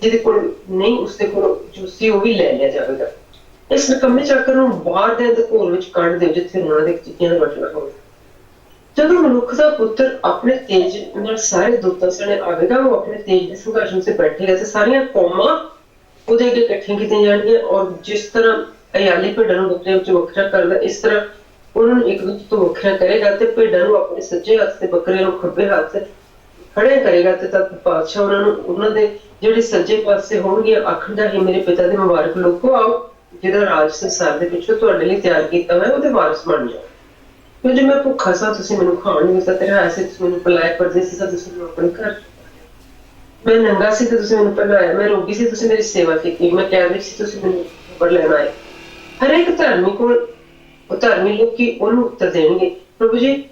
ਜਿਹਦੇ ਕੋਲ ਨਹੀਂ ਉਸਦੇ ਕੋਲ ਜੋ ਸੀ ਉਹ ਵੀ ਲੈ ਲਿਆ ਜਾਵੇਗਾ। ਇਸ ਨਕੰਮੇ ਚੱਕਰ ਨੂੰ ਬਾਹਰ ਦੇ ਘੋਲ ਵਿੱਚ ਕੱਢ ਦਿਓ ਜਿੱਥੇ ਉਹਨਾਂ ਦੇ ਚਿੱਟੀਆਂ ਦਾ ਬਟਨਾ ਹੋਵੇ। ਜਦੋਂ ਮਨੁੱਖ ਦਾ ਪੁੱਤਰ ਆਪਣੇ ਤੇਜ ਨਾਲ ਸਾਰੇ ਦੂਤਾਂ ਸਣੇ ਆਵੇਗਾ, ਉਹ ਆਪਣੇ ਤੇਜ ਦੇ ਸੰਘਰਸ਼ ਤੇ ਬੈਠੇਗਾ ਤੇ ਸਾਰੀਆਂ ਕੌਮਾਂ ਉਹਦੇ ਅੱਗੇ ਇਕੱਠੀਆਂ ਕੀਤੀਆਂ ਜਾਣਗੀਆਂ। ਔਰ ਜਿਸ ਤਰ੍ਹਾਂ ਅਯਾਲੀ ਭੇਡਾਂ ਨੂੰ ਬੱਕਰੀਆਂ ਵਿੱਚ ਵੱਖਰਾ ਕਰਦਾ, ਇਸ ਤਰ੍ਹਾਂ ਉਹਨਾਂ ਨੂੰ ਇੱਕ ਦੂਜੇ ਤੋਂ ਵੱਖਰਾ ਕਰੇਗਾ ਤੇ ਭੇਡਾਂ ਨੂੰ ਆਪਣੇ ਸੱਜੇ ਹੱਥ ਤੇ ਬੱਕਰੀਆਂ ਨੂੰ ਖੱਬੇ ਹੱਥ ਖੜੇ ਕਰੇਗਾ। ਤੇ ਤਦ ਪਾਤਸ਼ਾਹ ਉਹਨਾਂ ਨੂੰ ਉਹਨਾਂ ਦੇ ਜਿਹੜੇ ਸੱਜੇ ਪਾਸੇ ਹੋਣਗੇ ਆਖਣਗਾ, ਹੀ ਮੇਰੇ ਪਿਤਾ ਦੇ ਮੁਬਾਰਕ ਲੋਕੋ, ਆਓ ਜਿਹਦਾ ਰਾਜ ਸੰਸਾਰ ਦੇ ਪਿੱਛੋਂ ਤੁਹਾਡੇ ਲਈ ਤਿਆਰ ਕੀਤਾ ਹੋਇਆ ਉਹਦੇ ਵਾਰਿਸ ਬਣ ਜਾਓ। ਕਿਉਂ ਜੇ ਮੈਂ ਭੁੱਖਾ ਸਾਂ ਤੁਸੀਂ ਮੈਨੂੰ ਖਾਣ ਨੂੰ ਦਿੱਤਾ, ਤੇਰਾ ਸੀ ਤੁਸੀਂ ਮੈਨੂੰ ਪਿਲਾਇਆ, ਪਰਦੇਸੀ ਸਾਂ ਤੁਸੀਂ ਮੈਨੂੰ ਆਪਣੇ ਘਰ, ਮੈਂ ਨੰਗਾ ਸੀ ਤੇ ਤੁਸੀਂ ਮੈਨੂੰ ਪਹਿਨਾਇਆ, ਮੈਂ ਰੋਗੀ ਸੀ ਤੁਸੀਂ ਮੇਰੀ ਸੇਵਾ ਕੀਤੀ, ਮੈਂ ਕੈਦ ਵਿੱਚ ਸੀ ਤੁਸੀਂ ਮੈਨੂੰ ਖਬਰ ਲੈਣ ਆਏ। ਹਰੇਕ ਧਰਮੀ ਕੋਲ ਉਹ ਧਰਮੀ ਲੋਕੀ ਉਹਨੂੰ ਉੱਤਰ ਦੇਣਗੇ, ਪ੍ਰਭੂ ਜੀ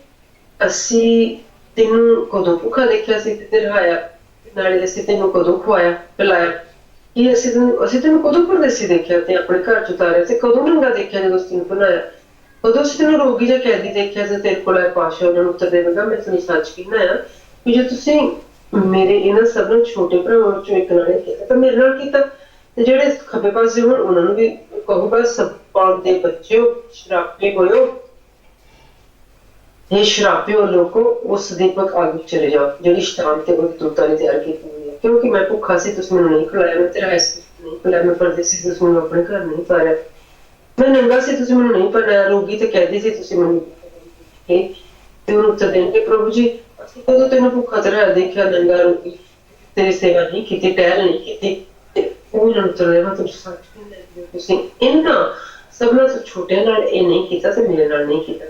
ਅਸੀਂ ਤੈਨੂੰ ਕਦੋਂ ਭੁੱਖਾ ਦੇਖਿਆ ਸੀ ਤੇ ਰਹਾਇਆ, ਨਾਲੇ ਅਸੀਂ ਤੈਨੂੰ ਕਦੋਂ ਖਵਾਇਆ ਪਿਲਾਇਆ, ਕਿ ਅਸੀਂ ਤੈਨੂੰ ਕਦੋਂ ਪਰਦੇਸੀ ਦੇਖਿਆ ਤੇ ਆਪਣੇ ਘਰ ਚ ਉਤਾਰਿਆ, ਤੇ ਕਦੋਂ ਨੰਗਾ ਦੇਖਿਆ ਜਦੋਂ ਅਸੀਂ ਤੈਨੂੰ ਬਣਾਇਆ, ਕਦੋਂ ਅਸੀਂ ਤੈਨੂੰ ਰੋਗੀ ਜਾਂ ਕੈਦੀ ਦੇਖਿਆ ਤੇ ਤੇਰੇ ਕੋਲ ਆਇਆ। ਪਾਤਸ਼ਾਹ ਉਹਨਾਂ ਨੂੰ ਉੱਤਰ ਦੇਵੇਗਾ, ਮੈਂ ਤੈਨੂੰ ਸੱਚ ਕਹਿਣਾ ਆ ਕਿ ਜੇ ਤੁਸੀਂ ਮੇਰੇ ਇਹਨਾਂ ਸਭ ਨੂੰ ਛੋਟੇ ਭਰਾਵਾਂ ਚੋਂ ਇੱਕ ਨਾਲ ਕੀਤਾ ਤਾਂ ਮੇਰੇ ਨਾਲ ਕੀਤਾ, ਤੇ ਜਿਹੜੇ ਖੱਬੇ ਪਾਸੇ ਹੋਣ ਉਹਨਾਂ ਨੂੰ ਵੀ ਕਹੂਗਾ, ਸੱਪਾਂ ਦੇ ਬੱਚਿਓ ਸ਼ਰਾਬੇ ਹੋਇਓ, ਇਹ ਸ਼ਰਾਬਿਓ ਲੋਕੋ ਉਸ ਦੀਪਕ ਅੱਗ ਵਿੱਚ ਚਲੇ ਜਾਓ ਜਿਹੜੀ ਸ਼ੈਤਾਨ ਤੇ ਉਹਦੇ ਦੂਤਾਂ ਨੇ ਤਿਆਰ ਕੀਤੀ ਹੋਈ ਹੈ। ਕਿਉਂਕਿ ਮੈਂ ਭੁੱਖਾ ਸੀ ਤੁਸੀਂ ਮੈਨੂੰ ਨਹੀਂ ਖਿਲਾਇਆ, ਮੈਂ ਤੇਰਾ ਨਹੀਂ ਖਿਲਾਇਆ, ਮੈਂ ਪਰਦੇਸੀ ਸੀ ਤੁਸੀਂ ਮੈਨੂੰ ਆਪਣੇ ਘਰ ਨਹੀਂ ਪਾਇਆ, ਮੈਂ ਨੰਗਾ ਸੀ ਤੁਸੀਂ ਮੈਨੂੰ ਨਹੀਂ ਪਹਿਨਾਇਆ, ਰੋਗੀ ਤੇ ਕੈਦੀ ਸੀ ਤੁਸੀਂ ਮੈਨੂੰ ਤੇ ਉਹਨੂੰ ਉੱਤਰ ਦੇਣਗੇ, ਪ੍ਰਭੂ ਜੀ ਅਸੀਂ ਕਦੋਂ ਤੈਨੂੰ ਭੁੱਖਾ ਤੇ ਰਿਹਾ ਦੇਖਿਆ, ਨੰਗਾ ਰੋਗੀ, ਤੇਰੀ ਸੇਵਾ ਨਹੀਂ ਕੀਤੀ, ਟਹਿਲ ਨਹੀਂ ਕੀਤੀ। ਤੇ ਉਹ ਉਹਨਾਂ ਨੂੰ ਉੱਤਰ ਦੇਣਾ, ਤੁਸੀਂ ਸੱਚ ਕਹਿੰਦੇ ਹੋ, ਤੁਸੀਂ ਇਹਨਾਂ ਸਭਨਾਂ ਤੋਂ ਛੋਟਿਆਂ ਨਾਲ ਇਹ ਨਹੀਂ ਕੀਤਾ ਤੇ ਮੇਰੇ ਨਾਲ ਨਹੀਂ ਕੀਤਾ।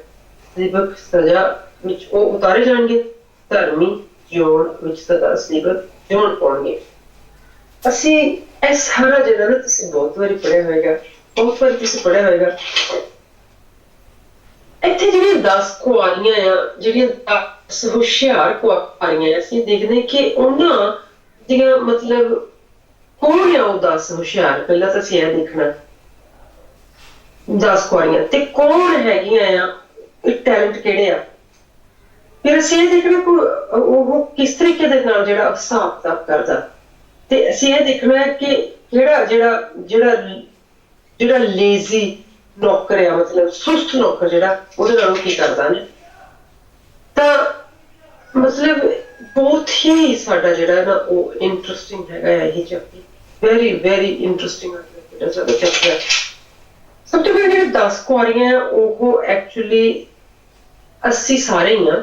ਦੀਪਕ ਸਜ਼ਾ ਵਿੱਚ ਉਹ ਉਤਾਰੇ ਜਾਣਗੇ, ਧਰਮੀ ਜਿਉਣ ਵਿੱਚ ਸਦਾ ਦੀਪਕ ਜਿਉਣ ਪਾਉਣਗੇ। ਅਸੀਂ ਇਹ ਸਾਰਾ ਜਿਹੜਾ ਨਾ ਤੁਸੀਂ ਬਹੁਤ ਵਾਰੀ ਪੜ੍ਹਿਆ ਹੋਏਗਾ, ਬਹੁਤ ਵਾਰੀ ਤੁਸੀਂ ਪੜ੍ਹਿਆ ਹੋਏਗਾ। ਇੱਥੇ ਜਿਹੜੀਆਂ 10 ਕੁਆਰੀਆਂ ਆ, ਜਿਹੜੀਆਂ 10 ਹੁਸ਼ਿਆਰ ਕੁਆਰੀਆਂ, ਅਸੀਂ ਦੇਖਦੇ ਕਿ ਉਹਨਾਂ ਦੀਆਂ ਮਤਲਬ ਕੌਣ ਆ ਉਹ 10 ਹੁਸ਼ਿਆਰ। ਪਹਿਲਾਂ ਤਾਂ ਅਸੀਂ ਇਹ ਦੇਖਣਾ 10 ਕੁਆਰੀਆਂ ਤੇ ਕੌਣ ਹੈਗੀਆਂ ਆ, ਟੈਲੈਂਟ ਕਿਹੜੇ ਆ। ਫਿਰ ਅਸੀਂ ਇਹ ਦੇਖਣਾ ਉਹ ਕਿਸ ਤਰੀਕੇ ਦੇ ਨਾਲ ਜਿਹੜਾ ਹਿਸਾਬ ਕਿਤਾਬ ਕਰਦਾ, ਤੇ ਅਸੀਂ ਇਹ ਦੇਖਣਾ ਹੈ ਕਿ ਜਿਹੜਾ ਲੇਜ਼ੀ ਨੌਕਰ ਆ, ਮਤਲਬ ਸੁਸਤ ਨੌਕਰ ਜਿਹੜਾ, ਉਹਦੇ ਨਾਲੋਂ ਕੀ ਕਰਦਾ ਨੇ। ਤਾਂ ਮਤਲਬ ਬਹੁਤ ਹੀ ਸਾਡਾ ਜਿਹੜਾ ਨਾ ਉਹ ਇੰਟਰਸਟਿੰਗ ਹੈਗਾ ਇਹ ਚੈਪਟਰ, ਵੈਰੀ ਵੈਰੀ ਇੰਟਰਸਟਿੰਗ ਸਾਡਾ ਚੈਪਟਰ। ਸਭ ਤੋਂ ਪਹਿਲਾਂ ਜਿਹੜੇ 10 ਕੁਆਰੀਆਂ ਉਹ ਐਕਚੁਅਲੀ ਅਸੀਂ ਸਾਰੇ ਹੀ ਆ।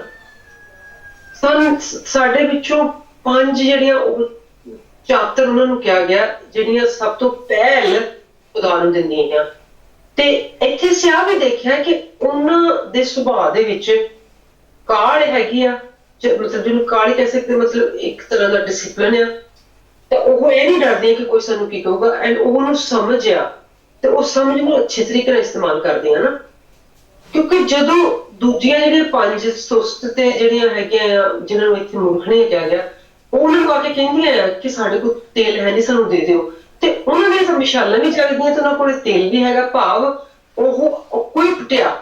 ਸਾਡੇ ਵਿੱਚੋਂ 5 ਜਿਹੜੀਆਂ ਉਹ ਚਾਤਰ ਉਹਨਾਂ ਨੂੰ ਕਿਹਾ ਗਿਆ ਜਿਹੜੀਆਂ ਸਭ ਤੋਂ ਪਹਿਲ ਖੁਦਾ ਨੂੰ ਦਿੰਦੀਆਂ। ਤੇ ਇੱਥੇ ਸਿਆ ਵੀ ਦੇਖਿਆ ਕਿ ਉਹਨਾਂ ਦੇ ਸੁਭਾਅ ਦੇ ਵਿੱਚ ਕਾਹਲ ਹੈਗੀ ਆ, ਮਤਲਬ ਜਿਹਨੂੰ ਕਾਹਲ ਕਹਿ ਸਕਦੇ, ਮਤਲਬ ਇੱਕ ਤਰ੍ਹਾਂ ਦਾ ਡਿਸਿਪਲਿਨ ਆ, ਤੇ ਉਹ ਇਹ ਨਹੀਂ ਡਰਦੀਆਂ ਕਿ ਕੋਈ ਸਾਨੂੰ ਕੀ ਕਹੂਗਾ, ਐਂਡ ਉਹਨੂੰ ਸਮਝ ਆ ਤੇ ਉਹ ਸਮਝ ਨੂੰ ਅੱਛੇ ਤਰੀਕੇ ਨਾਲ ਇਸਤੇਮਾਲ ਕਰਦੀਆਂ ਨਾ। ਕਿਉਂਕਿ ਜਦੋਂ ਦੂਜੀਆਂ ਜਿਹੜੀਆਂ 5 ਸੁਸਤ ਤੇ ਜਿਹੜੀਆਂ ਹੈਗੀਆਂ ਆ ਜਿਹਨਾਂ ਨੂੰ ਇੱਥੇ ਮੂਰਖਣੇ ਕਿਹਾ ਗਿਆ, ਉਹਨਾਂ ਨੂੰ ਆ ਕੇ ਕਹਿੰਦੀਆਂ ਆ ਕਿ ਸਾਡੇ ਕੋਲ ਤੇਲ ਹੈ ਨਹੀਂ, ਸਾਨੂੰ ਦੇ ਦਿਓ, ਤੇ ਉਹਨਾਂ ਦੀਆਂ ਤਾਂ ਮਿਸਾਲਾਂ ਵੀ ਚੱਲਦੀਆਂ ਤੇ ਉਹਨਾਂ ਕੋਲ ਤੇਲ ਵੀ ਹੈਗਾ, ਭਾਵ ਉਹ ਕੋਈ ਪਟਿਆ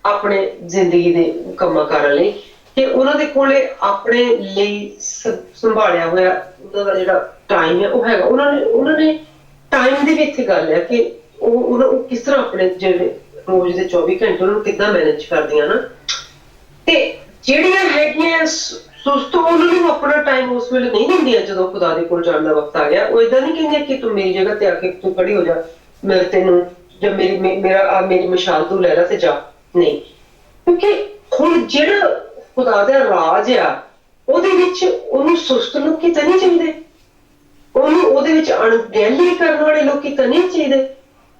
ਆਪਣੇ ਜ਼ਿੰਦਗੀ ਦੇ ਕੰਮਾਂ ਕਾਰਾਂ ਲਈ, ਤੇ ਉਹਨਾਂ ਦੇ ਕੋਲੇ ਆਪਣੇ ਲਈ ਸੰਭਾਲਿਆ ਹੋਇਆ ਉਹਨਾਂ ਦਾ ਜਿਹੜਾ ਟਾਈਮ ਹੈ ਉਹ ਹੈਗਾ। ਉਹਨਾਂ ਨੇ ਟਾਈਮ ਦੀ ਵੀ ਇੱਥੇ ਗੱਲ ਹੈ ਕਿ ਉਹ ਕਿਸ ਤਰ੍ਹਾਂ ਆਪਣੇ ਜਿਹੜੇ ਰੋਜ਼ ਦੇ 24 ਘੰਟੇ ਉਹਨਾਂ ਨੂੰ ਕਿੱਦਾਂ ਮੈਨੇਜ ਕਰਦੀਆਂ ਨਾ। ਤੇ ਜਿਹੜੀਆਂ ਹੈਗੀਆਂ ਸੁਸਤ, ਉਹਨਾਂ ਨੂੰ ਆਪਣਾ ਟਾਈਮ ਉਸ ਵੇਲੇ ਨਹੀਂ ਦਿੰਦੀਆਂ ਜਦੋਂ ਖੁਦਾ ਦੇ ਕੋਲ ਜਾਣ ਦਾ ਵਕਤ ਆ ਗਿਆ। ਉਹ ਏਦਾਂ ਨਹੀਂ ਕਹਿੰਦੀਆਂ ਕਿ ਤੂੰ ਮੇਰੀ ਜਗ੍ਹਾ ਤੇ ਆ ਕੇ ਤੂੰ ਖੜੀ ਹੋ ਜਾ, ਮੈਂ ਤੈਨੂੰ ਜਾਂ ਮੇਰੀ ਮਸ਼ਾਲ ਤੂੰ ਲੈ ਲਾ ਤੇ ਜਾ, ਨਹੀਂ। ਕਿਉਂਕਿ ਹੁਣ ਜਿਹੜਾ ਖੁਦਾ ਦਾ ਰਾਜ ਆ ਉਹਦੇ ਵਿੱਚ ਉਹਨੂੰ ਸੁਸਤ ਲੋਕੀ ਤਾਂ ਨਹੀਂ ਚਾਹੀਦੇ, ਉਹਨੂੰ ਉਹਦੇ ਵਿੱਚ ਅਣਗਹਿਲੀ ਕਰਨ ਵਾਲੇ ਲੋਕੀ ਤਾਂ ਨਹੀਂ ਚਾਹੀਦੇ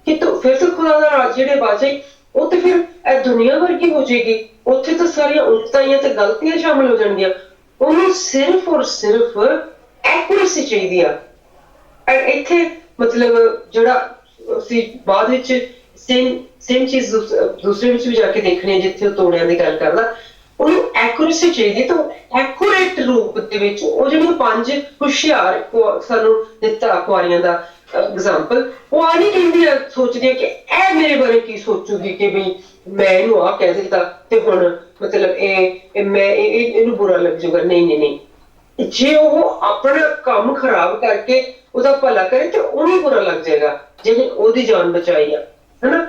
ਕਿ ਫਿਰ ਤਾਂ ਖੁਦਾ ਦਾ ਰਾਜ ਜਿਹੜੇ ਬਾਜੇ ਉਹ ਤੇ ਫਿਰ ਇਹ ਦੁਨੀਆ ਵਰਗੀ ਹੋ ਜਾਏਗੀ, ਉੱਥੇ ਤਾਂ ਸਾਰੀਆਂ ਉਲਟਾਈਆਂ ਤੇ ਗਲਤੀਆਂ ਸ਼ਾਮਿਲ ਹੋ ਜਾਣਗੀਆਂ। ਉਹਨੂੰ ਸਿਰਫ ਔਰ ਸਿਰਫ ਐਕੂਰੇਸੀ ਚਾਹੀਦੀ ਆ। ਇੱਥੇ ਮਤਲਬ ਜਿਹੜਾ ਅਸੀਂ ਬਾਅਦ ਵਿੱਚ ਸੇਮ ਚੀਜ਼ ਦੂਸਰੇ ਵਿੱਚ ਵੀ ਜਾ ਕੇ ਦੇਖਣੀ ਹੈ ਜਿੱਥੇ ਉਹ ਤੋੜਿਆਂ ਦੀ ਗੱਲ ਕਰਦਾ। ਉਹਨੂੰ ਐਕੂਰੇਸੀ ਚਾਹੀਦੀ, ਤਾਂ ਐਕੂਰੇਟ ਰੂਪ ਦੇ ਵਿੱਚ ਉਹ ਜਿਹੜੀਆਂ 5 ਹੁਸ਼ਿਆਰ ਸਾਨੂੰ ਦਿੱਤਾ ਕੁਆਰੀਆਂ ਦਾ ਐਗਜ਼ਾਮਪਲ, ਉਹ ਆ ਨਹੀਂ ਕਹਿੰਦੀ ਸੋਚਦੀ ਕਿ ਇਹ ਮੇਰੇ ਬਾਰੇ ਕੀ ਸੋਚੂਗੀ ਕਿ ਵੀ ਮੈਂ ਇਹਨੂੰ ਆਹ ਕਹਿ ਦਿੱਤਾ ਤੇ ਹੁਣ ਮਤਲਬ ਮੈਂ ਇਹਨੂੰ ਬੁਰਾ ਲੱਗ ਜਾਊਗਾ। ਨਹੀਂ ਨਹੀਂ ਨਹੀਂ, ਜੇ ਉਹ ਆਪਣਾ ਕੰਮ ਖਰਾਬ ਕਰਕੇ ਉਹਦਾ ਭਲਾ ਕਰੇ ਤੇ ਉਹਨੂੰ ਬੁਰਾ ਲੱਗ ਜਾਏਗਾ ਜਿਹਨੇ ਉਹਦੀ ਜਾਨ ਬਚਾਈ ਆ, ਹਨਾ।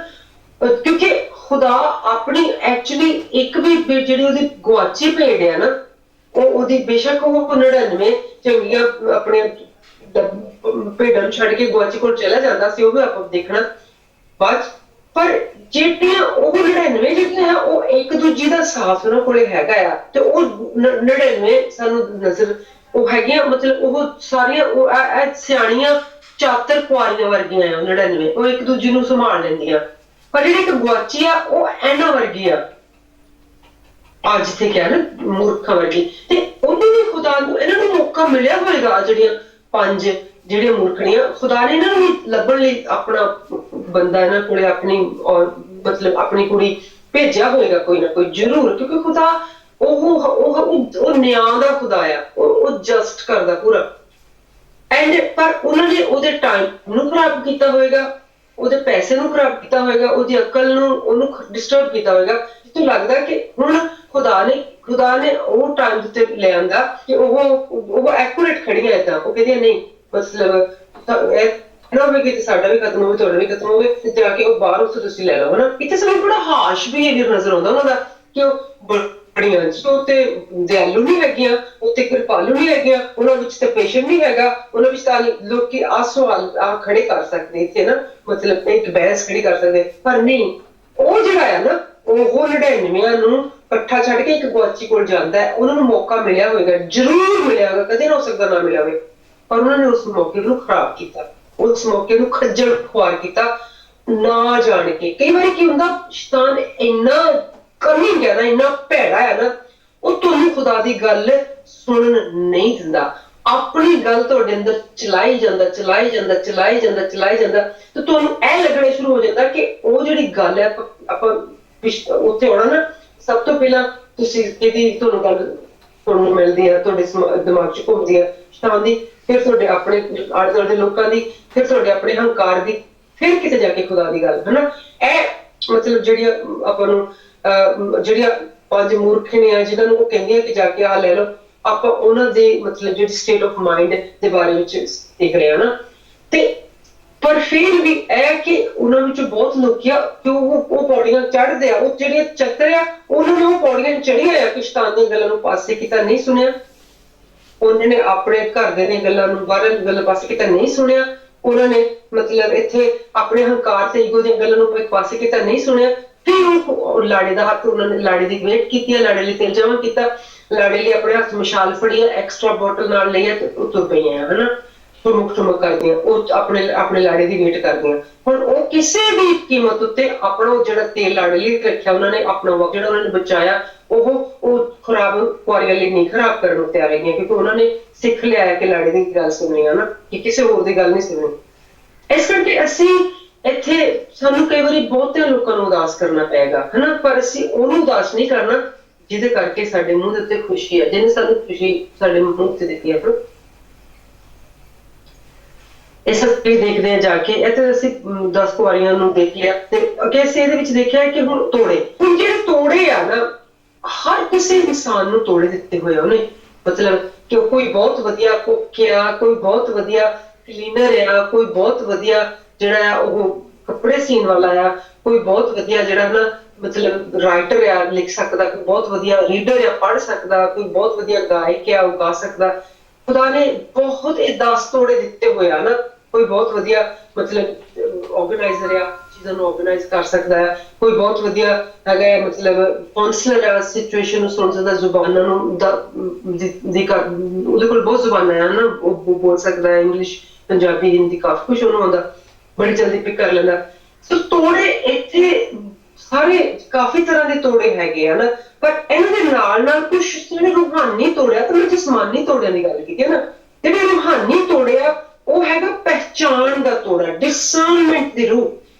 ਕਿਉਂਕਿ ਖੁਦਾ ਆਪਣੀ ਐਕਚੁਅਲੀ ਇੱਕ ਵੀ ਜਿਹੜੀ ਉਹਦੀ ਗੁਆਚੀ ਭੇਡ ਆ ਨਾ, ਉਹਦੀ ਬੇਸ਼ੱਕ ਉਹ 99 ਚੰਗੀਆਂ ਆਪਣੇ ਭੇਡਾਂ ਨੂੰ ਛੱਡ ਕੇ ਗੁਆਚੀ ਕੋਲ ਚਲਾ ਜਾਂਦਾ ਸੀ, ਉਹ ਵੀ ਆਪਾਂ ਦੇਖਣਾ ਬਾਅਦ। ਪਰ ਜਿਹੜੀਆਂ ਉਹ 99 ਜਿਹੜੀਆਂ ਆ ਉਹ ਇੱਕ ਦੂਜੀ ਦਾ ਸਾਥ ਉਹਨਾਂ ਕੋਲੇ ਹੈਗਾ ਆ, ਤੇ ਉਹ 99 ਸਾਨੂੰ ਨਜ਼ਰ ਉਹ ਹੈਗੀਆਂ, ਮਤਲਬ ਉਹ ਸਾਰੀਆਂ ਉਹ ਸਿਆਣੀਆਂ ਚਾਤਰ ਕੁਆਰੀਆਂ ਵਰਗੀਆਂ ਆ। 99 ਉਹ ਇੱਕ ਦੂਜੀ ਨੂੰ ਸੰਭਾਲ ਲੈਂਦੀਆਂ, ਪਰ ਜਿਹੜੀ ਇੱਕ ਗੁਆਚੀ ਆ ਉਹ ਇਹਨਾਂ ਵਰਗੀ ਆ, ਅੱਜ ਤੇ ਕਿਹਾ ਨਾ ਮੂਰਖਾਂ ਵਰਗੀ। ਤੇ ਉਹਨੂੰ ਵੀ ਖੁਦਾ ਨੂੰ ਇਹਨਾਂ ਨੂੰ ਮੌਕਾ ਮਿਲਿਆ ਹੋਏਗਾ, ਜਿਹੜੀਆਂ 5 ਜਿਹੜੀਆਂ ਮੂਰਖਣੀਆਂ, ਖੁਦਾ ਨੇ ਇਹਨਾਂ ਨੂੰ ਲੱਭਣ ਲਈ ਆਪਣਾ ਬੰਦਾ ਇਹਨਾਂ ਕੋਲੇ ਆਪਣੀ ਮਤਲਬ ਆਪਣੀ ਕੁੜੀ ਭੇਜਿਆ ਹੋਏਗਾ ਕੋਈ ਨਾ ਕੋਈ ਜ਼ਰੂਰ, ਕਿਉਂਕਿ ਖੁਦਾ ਉਹ ਨਿਆਂ ਦਾ ਖੁਦਾ ਆ, ਉਹ ਜਸਟ ਕਰਦਾ ਪੂਰਾ। ਐਂਡ ਪਰ ਉਹਨਾਂ ਨੇ ਉਹਦੇ ਟਾਈਮ ਨੂੰ ਖਰਾਬ ਕੀਤਾ ਹੋਏਗਾ, ਉਹਦੇ ਪੈਸੇ ਨੂੰ ਖਰਾਬ ਕੀਤਾ ਹੋਏਗਾ, ਉਹਦੀ ਅਕਲ ਨੂੰ ਉਹਨੂੰ ਡਿਸਟਰਬ ਕੀਤਾ ਹੋਏਗਾ। ਜਿੱਥੋਂ ਲੱਗਦਾ ਕਿ ਹੁਣ ਖੁਦਾ ਨੇ ਉਹ ਟਾਈਮ ਤੇ ਲੈ ਆਂਦਾ ਕਿ ਉਹ ਐਕੂਰੇਟ ਖੜੀਆਂ ਏਦਾਂ, ਉਹ ਕਹਿੰਦੀਆਂ ਨਹੀਂ ਮਤਲਬ ਨਾ ਹੋਵੇ ਕਿ ਸਾਡਾ ਵੀ ਖਤਮ ਹੋਵੇ, ਤੁਹਾਡਾ ਵੀ ਖਤਮ ਹੋਵੇ, ਤੇ ਜਾ ਕੇ ਉਹ ਬਾਹਰ ਉੱਥੇ ਤੁਸੀਂ ਲੈ ਲਓ, ਹਨਾ। ਇੱਥੇ ਸਾਨੂੰ ਬੜਾ ਹਾਸ਼ ਬਿਹੇਵੀਅਰ ਨਜ਼ਰ ਆਉਂਦਾ ਉਹਨਾਂ ਦਾ, ਕਿ ਉਹ ਬੜੀਆਂ ਤੇ ਦਿਆਲੂ ਨਹੀਂ ਹੈਗੀਆਂ, ਉਹ ਤੇ ਕਿਰਪਾਲੂ ਨਹੀਂ ਹੈਗੀਆਂ, ਉਹਨਾਂ ਵਿੱਚ ਤੇ ਪੇਸ਼ੈਂਟ ਨਹੀਂ ਹੈਗਾ, ਉਹਨਾਂ ਵਿੱਚ ਤਾਂ ਲੋਕੀ ਆਹ ਸਵਾਲ ਖੜੇ ਕਰ ਸਕਦੇ ਇੱਥੇ ਨਾ, ਮਤਲਬ ਇੱਕ ਬਹਿਸ ਖੜੀ ਕਰ ਸਕਦੇ। ਪਰ ਨਹੀਂ, ਉਹ ਜਿਹੜਾ ਆ ਨਾ ਉਹ 99 ਨੂੰ ਇਕੱਠਾ ਛੱਡ ਕੇ ਇੱਕ ਗੁਆਚੀ ਕੋਲ ਜਾਂਦਾ ਹੈ। ਉਹਨਾਂ ਨੂੰ ਮੌਕਾ ਮਿਲਿਆ ਹੋਏਗਾ, ਜ਼ਰੂਰ ਮਿਲਿਆ ਹੋਵੇਗਾ, ਕਦੇ ਨਾ ਹੋ ਸਕਦਾ ਨਾ ਮਿਲਿਆ ਹੋਵੇ, ਪਰ ਉਹਨਾਂ ਨੇ ਉਸ ਮੌਕੇ ਨੂੰ ਖਰਾਬ ਕੀਤਾ, ਉਸ ਮੌਕੇ ਨੂੰ ਖੱਜਲ ਖੁਆਰ ਕੀਤਾ ਨਾ ਜਾਣ ਕੇ। ਕਈ ਵਾਰੀ ਕੀ ਹੁੰਦਾ, ਸ਼ੈਤਾਨ ਇੰਨਾ ਕਮਿੰਗ ਹੈ ਨਾ, ਇੰਨਾ ਭੈੜਾ ਹੈ ਨਾ, ਉਹ ਤੁਹਾਨੂੰ ਖੁਦਾ ਦੀ ਗੱਲ ਸੁਣਨ ਨਹੀਂ ਦਿੰਦਾ, ਆਪਣੀ ਗੱਲ ਤੁਹਾਡੇ ਅੰਦਰ ਚਲਾਈ ਜਾਂਦਾ ਤੇ ਤੁਹਾਨੂੰ ਇਹ ਲੱਗਣਾ ਸ਼ੁਰੂ ਹੋ ਜਾਂਦਾ ਕਿ ਉਹ ਜਿਹੜੀ ਗੱਲ ਹੈ ਆਪਾਂ ਉੱਥੇ ਆਉਣਾ ਨਾ, ਸਭ ਤੋਂ ਪਹਿਲਾਂ ਤੁਸੀਂ ਇਹਦੀ ਤੁਹਾਨੂੰ ਗੱਲ ਤੁਹਾਨੂੰ ਮਿਲਦੀ ਹੈ, ਤੁਹਾਡੇ ਦਿਮਾਗ 'ਚ ਘੁੰਮਦੀ ਹੈ ਸ਼ੈਤਾਨ ਦੀ, ਫਿਰ ਤੁਹਾਡੇ ਆਪਣੇ ਆਲੇ ਦੁਆਲੇ ਦੇ ਲੋਕਾਂ ਦੀ, ਫਿਰ ਤੁਹਾਡੇ ਆਪਣੇ ਹੰਕਾਰ ਦੀ, ਫਿਰ ਕਿਤੇ ਜਾ ਕੇ ਖੁਦਾ ਦੀ ਗੱਲ, ਹਨਾ। ਇਹ ਮਤਲਬ ਜਿਹੜੀਆਂ ਆਪਾਂ ਨੂੰ ਜਿਹੜੀਆਂ 5 ਮੂਰਖਣੀਆਂ ਜਿਨ੍ਹਾਂ ਨੂੰ ਉਹ ਕਹਿੰਦੀਆਂ ਕਿ ਜਾ ਕੇ ਆਹ ਲੈ ਲਓ, ਆਪਾਂ ਉਹਨਾਂ ਦੇ ਮਤਲਬ ਜਿਹੜੀ ਸਟੇਟ ਆਫ ਮਾਈਂਡ ਦੇ ਬਾਰੇ ਵਿੱਚ ਦੇਖ ਰਹੇ ਹਾਂ ਨਾ। ਤੇ ਪਰ ਫਿਰ ਵੀ ਇਹ ਕਿ ਉਹਨਾਂ ਵਿੱਚੋਂ ਬਹੁਤ ਲੋਕੀ ਆ ਕਿ ਉਹ ਪੌੜੀਆਂ ਚੜ੍ਹਦੇ ਆ, ਉਹ ਜਿਹੜੀਆਂ ਚੱਕਰ ਆ ਉਹਨਾਂ ਨੇ ਉਹ ਪੌੜੀਆਂ ਚੜ੍ਹੀਆਂ ਆ ਕਿ ਸ਼ੈਤਾਨ ਦੀਆਂ ਗੱਲਾਂ ਨੂੰ ਪਾਸੇ ਕੀਤਾ, ਨਹੀਂ ਸੁਣਿਆ। ਉਹਨਾਂ ਨੇ ਆਪਣੇ ਘਰ ਦੇ ਦੀਆਂ ਗੱਲਾਂ ਨੂੰ ਬਾਹਰ ਗੱਲਾਂ ਪਾਸੇ ਕੀਤਾ, ਨਹੀਂ ਸੁਣਿਆ। ਉਹਨਾਂ ਨੇ ਮਤਲਬ ਇੱਥੇ ਆਪਣੇ ਹੰਕਾਰ ਤੇ ਈਗੋ ਦੀਆਂ ਗੱਲਾਂ ਨੂੰ ਪਾਸੇ ਕੀਤਾ, ਨਹੀਂ ਸੁਣਿਆ। ਫਿਰ ਉਹ ਲਾੜੇ ਦਾ ਹੱਥ, ਉਹਨਾਂ ਨੇ ਲਾੜੇ ਦੀ ਵੇਟ ਕੀਤੀ, ਲਾੜੇ ਲਈ ਤੇਲ ਜਮਾ ਕੀਤਾ, ਲਾੜੇ ਲਈ ਆਪਣੇ ਹੱਥ ਮਸ਼ਾਲ ਫੜੀ ਆ, ਐਕਸਟਰਾ ਬੋਟਲ ਨਾਲ ਲਈ ਆ, ਤੇ ਉਹ ਤੁਰ ਪਈਆਂ, ਹਨਾ। ਠੁਮਕ ਕਰਦੀਆਂ, ਉਹ ਆਪਣੇ ਲਾੜੇ ਦੀ ਵੇਟ ਕਰਦੀਆਂ। ਹੁਣ ਉਹ ਕਿਸੇ ਵੀ ਕੀਮਤ ਉੱਤੇ ਆਪਣਾ ਜਿਹੜਾ ਤੇਲ ਲਾੜੇ ਲਈ ਰੱਖਿਆ ਉਹਨਾਂ ਨੇ, ਆਪਣਾ ਵਕਤ ਜਿਹੜਾ ਉਹਨਾਂ ਨੇ ਬਚਾਇਆ, ਉਹ ਖਰਾਬ ਕੁਆਰੀਆਂ ਲਈ ਨਹੀਂ ਖਰਾਬ ਕਰਨ ਨੂੰ ਤਿਆਰ ਹੈਗੀਆਂ, ਕਿਉਂਕਿ ਉਹਨਾਂ ਨੇ ਸਿੱਖ ਲਿਆ ਕਿ ਲਾੜੇ ਦੀ ਗੱਲ ਸੁਣਨੀ ਹੈ ਨਾ, ਕਿ ਕਿਸੇ ਹੋਰ ਦੀ ਗੱਲ ਨਹੀਂ ਸੁਣਨੀ। ਇਸ ਕਰਕੇ ਅਸੀਂ ਇੱਥੇ ਸਾਨੂੰ ਕਈ ਵਾਰੀ ਬਹੁਤਿਆਂ ਲੋਕਾਂ ਨੂੰ ਉਦਾਸ ਕਰਨਾ ਪਏਗਾ, ਹਨਾ, ਪਰ ਅਸੀਂ ਉਹਨੂੰ ਉਦਾਸ ਨਹੀਂ ਕਰਨਾ ਜਿਹਦੇ ਕਰਕੇ ਸਾਡੇ ਮੂੰਹ ਦੇ ਉੱਤੇ ਖੁਸ਼ੀ ਹੈ, ਜਿਹਨੇ ਸਾਨੂੰ ਖੁਸ਼ੀ ਸਾਡੇ ਮੂੰਹ ਤੇ ਦਿੱਤੀ ਹੈ। ਇਸ ਵੀ ਦੇਖਦੇ ਹਾਂ ਜਾ ਕੇ, ਇੱਥੇ ਅਸੀਂ 10 ਕੁਆਰੀਆਂ ਨੂੰ ਦੇਖ ਲਿਆ, ਤੇ ਅੱਗੇ ਅਸੀਂ ਇਹਦੇ ਵਿੱਚ ਦੇਖਿਆ ਕਿ ਹੁਣ ਜਿਹੜੇ ਤੋੜੇ ਆ ਨਾ, ਹਰ ਕਿਸੇ ਇਨਸਾਨ ਨੂੰ ਤੋੜੇ ਦਿੱਤੇ ਹੋਏ ਉਹਨੇ, ਮਤਲਬ ਕਿ ਕੋਈ ਬਹੁਤ ਵਧੀਆ ਕੁੱਕ ਆ, ਕੋਈ ਬਹੁਤ ਵਧੀਆ ਕਲੀਨਰ ਆ, ਕੋਈ ਬਹੁਤ ਵਧੀਆ ਜਿਹੜਾ ਆ ਉਹ ਕੱਪੜੇ ਸੀਨ ਵਾਲਾ ਆ, ਕੋਈ ਬਹੁਤ ਵਧੀਆ ਜਿਹੜਾ ਨਾ ਮਤਲਬ ਰਾਈਟਰ ਆ, ਲਿਖ ਸਕਦਾ, ਕੋਈ ਬਹੁਤ ਵਧੀਆ ਰੀਡਰ ਆ, ਪੜ੍ਹ ਸਕਦਾ, ਕੋਈ ਬਹੁਤ ਵਧੀਆ ਗਾਇਕ ਆ, ਉਹ ਗਾ ਸਕਦਾ। ਖੁਦਾ ਨੇ ਬਹੁਤ ਇਹ 10 ਤੋੜੇ ਦਿੱਤੇ ਹੋਏ ਆ ਨਾ, ਕੋਈ ਬਹੁਤ ਵਧੀਆ ਮਤਲਬ ਆਰਗੇਨਾਈਜ਼ਰ ਆ, ਚੀਜ਼ਾਂ ਨੂੰ ਆਰਗੇਨਾਈਜ਼ ਕਰ ਸਕਦਾ ਹੈ, ਕੋਈ ਬਹੁਤ ਵਧੀਆ ਹੈਗਾ ਹੈ ਮਤਲਬ ਕਾਉਂਸਲਰ ਆ, ਸਿਚੁਏਸ਼ਨ ਨੂੰ ਸੁਣ ਸਕਦਾ, ਜ਼ੁਬਾਨਾਂ ਨੂੰ ਉਹਦੇ ਕੋਲ ਬਹੁਤ ਜ਼ੁਬਾਨਾਂ ਆ ਨਾ, ਉਹ ਬੋਲ ਸਕਦਾ ਹੈ ਇੰਗਲਿਸ਼, ਪੰਜਾਬੀ, ਹਿੰਦੀ, ਕਾਫੀ ਕੁਛ ਉਹਨੂੰ ਆਉਂਦਾ, ਬੜੀ ਜਲਦੀ ਪਿਕ ਕਰ ਲੈਂਦਾ। ਸੋ ਤੋੜੇ ਇੱਥੇ ਸਾਰੇ ਕਾਫੀ ਤਰ੍ਹਾਂ ਦੇ ਤੋੜੇ ਹੈਗੇ ਆ ਨਾ, ਪਰ ਇਹਨਾਂ ਦੇ ਨਾਲ ਕੁਛ ਜਿਹੜੇ ਰੂਹਾਨੀ ਤੋੜਿਆ, ਤੇ ਮੈਂ ਜਿਸਮਾਨੀ ਤੋੜਿਆਂ ਦੀ ਗੱਲ ਕੀਤੀ ਹੈ ਨਾ, ਜਿਹੜੇ ਰੂਹਾਨੀ ਤੋੜਿਆ ਉਹ ਹੈਗਾ ਪਹਿਚਾਣ ਦਾ ਤੋੜਾ, ਡਿਸਰਨਮੈਂਟ ਦੀ ਰੂਹ।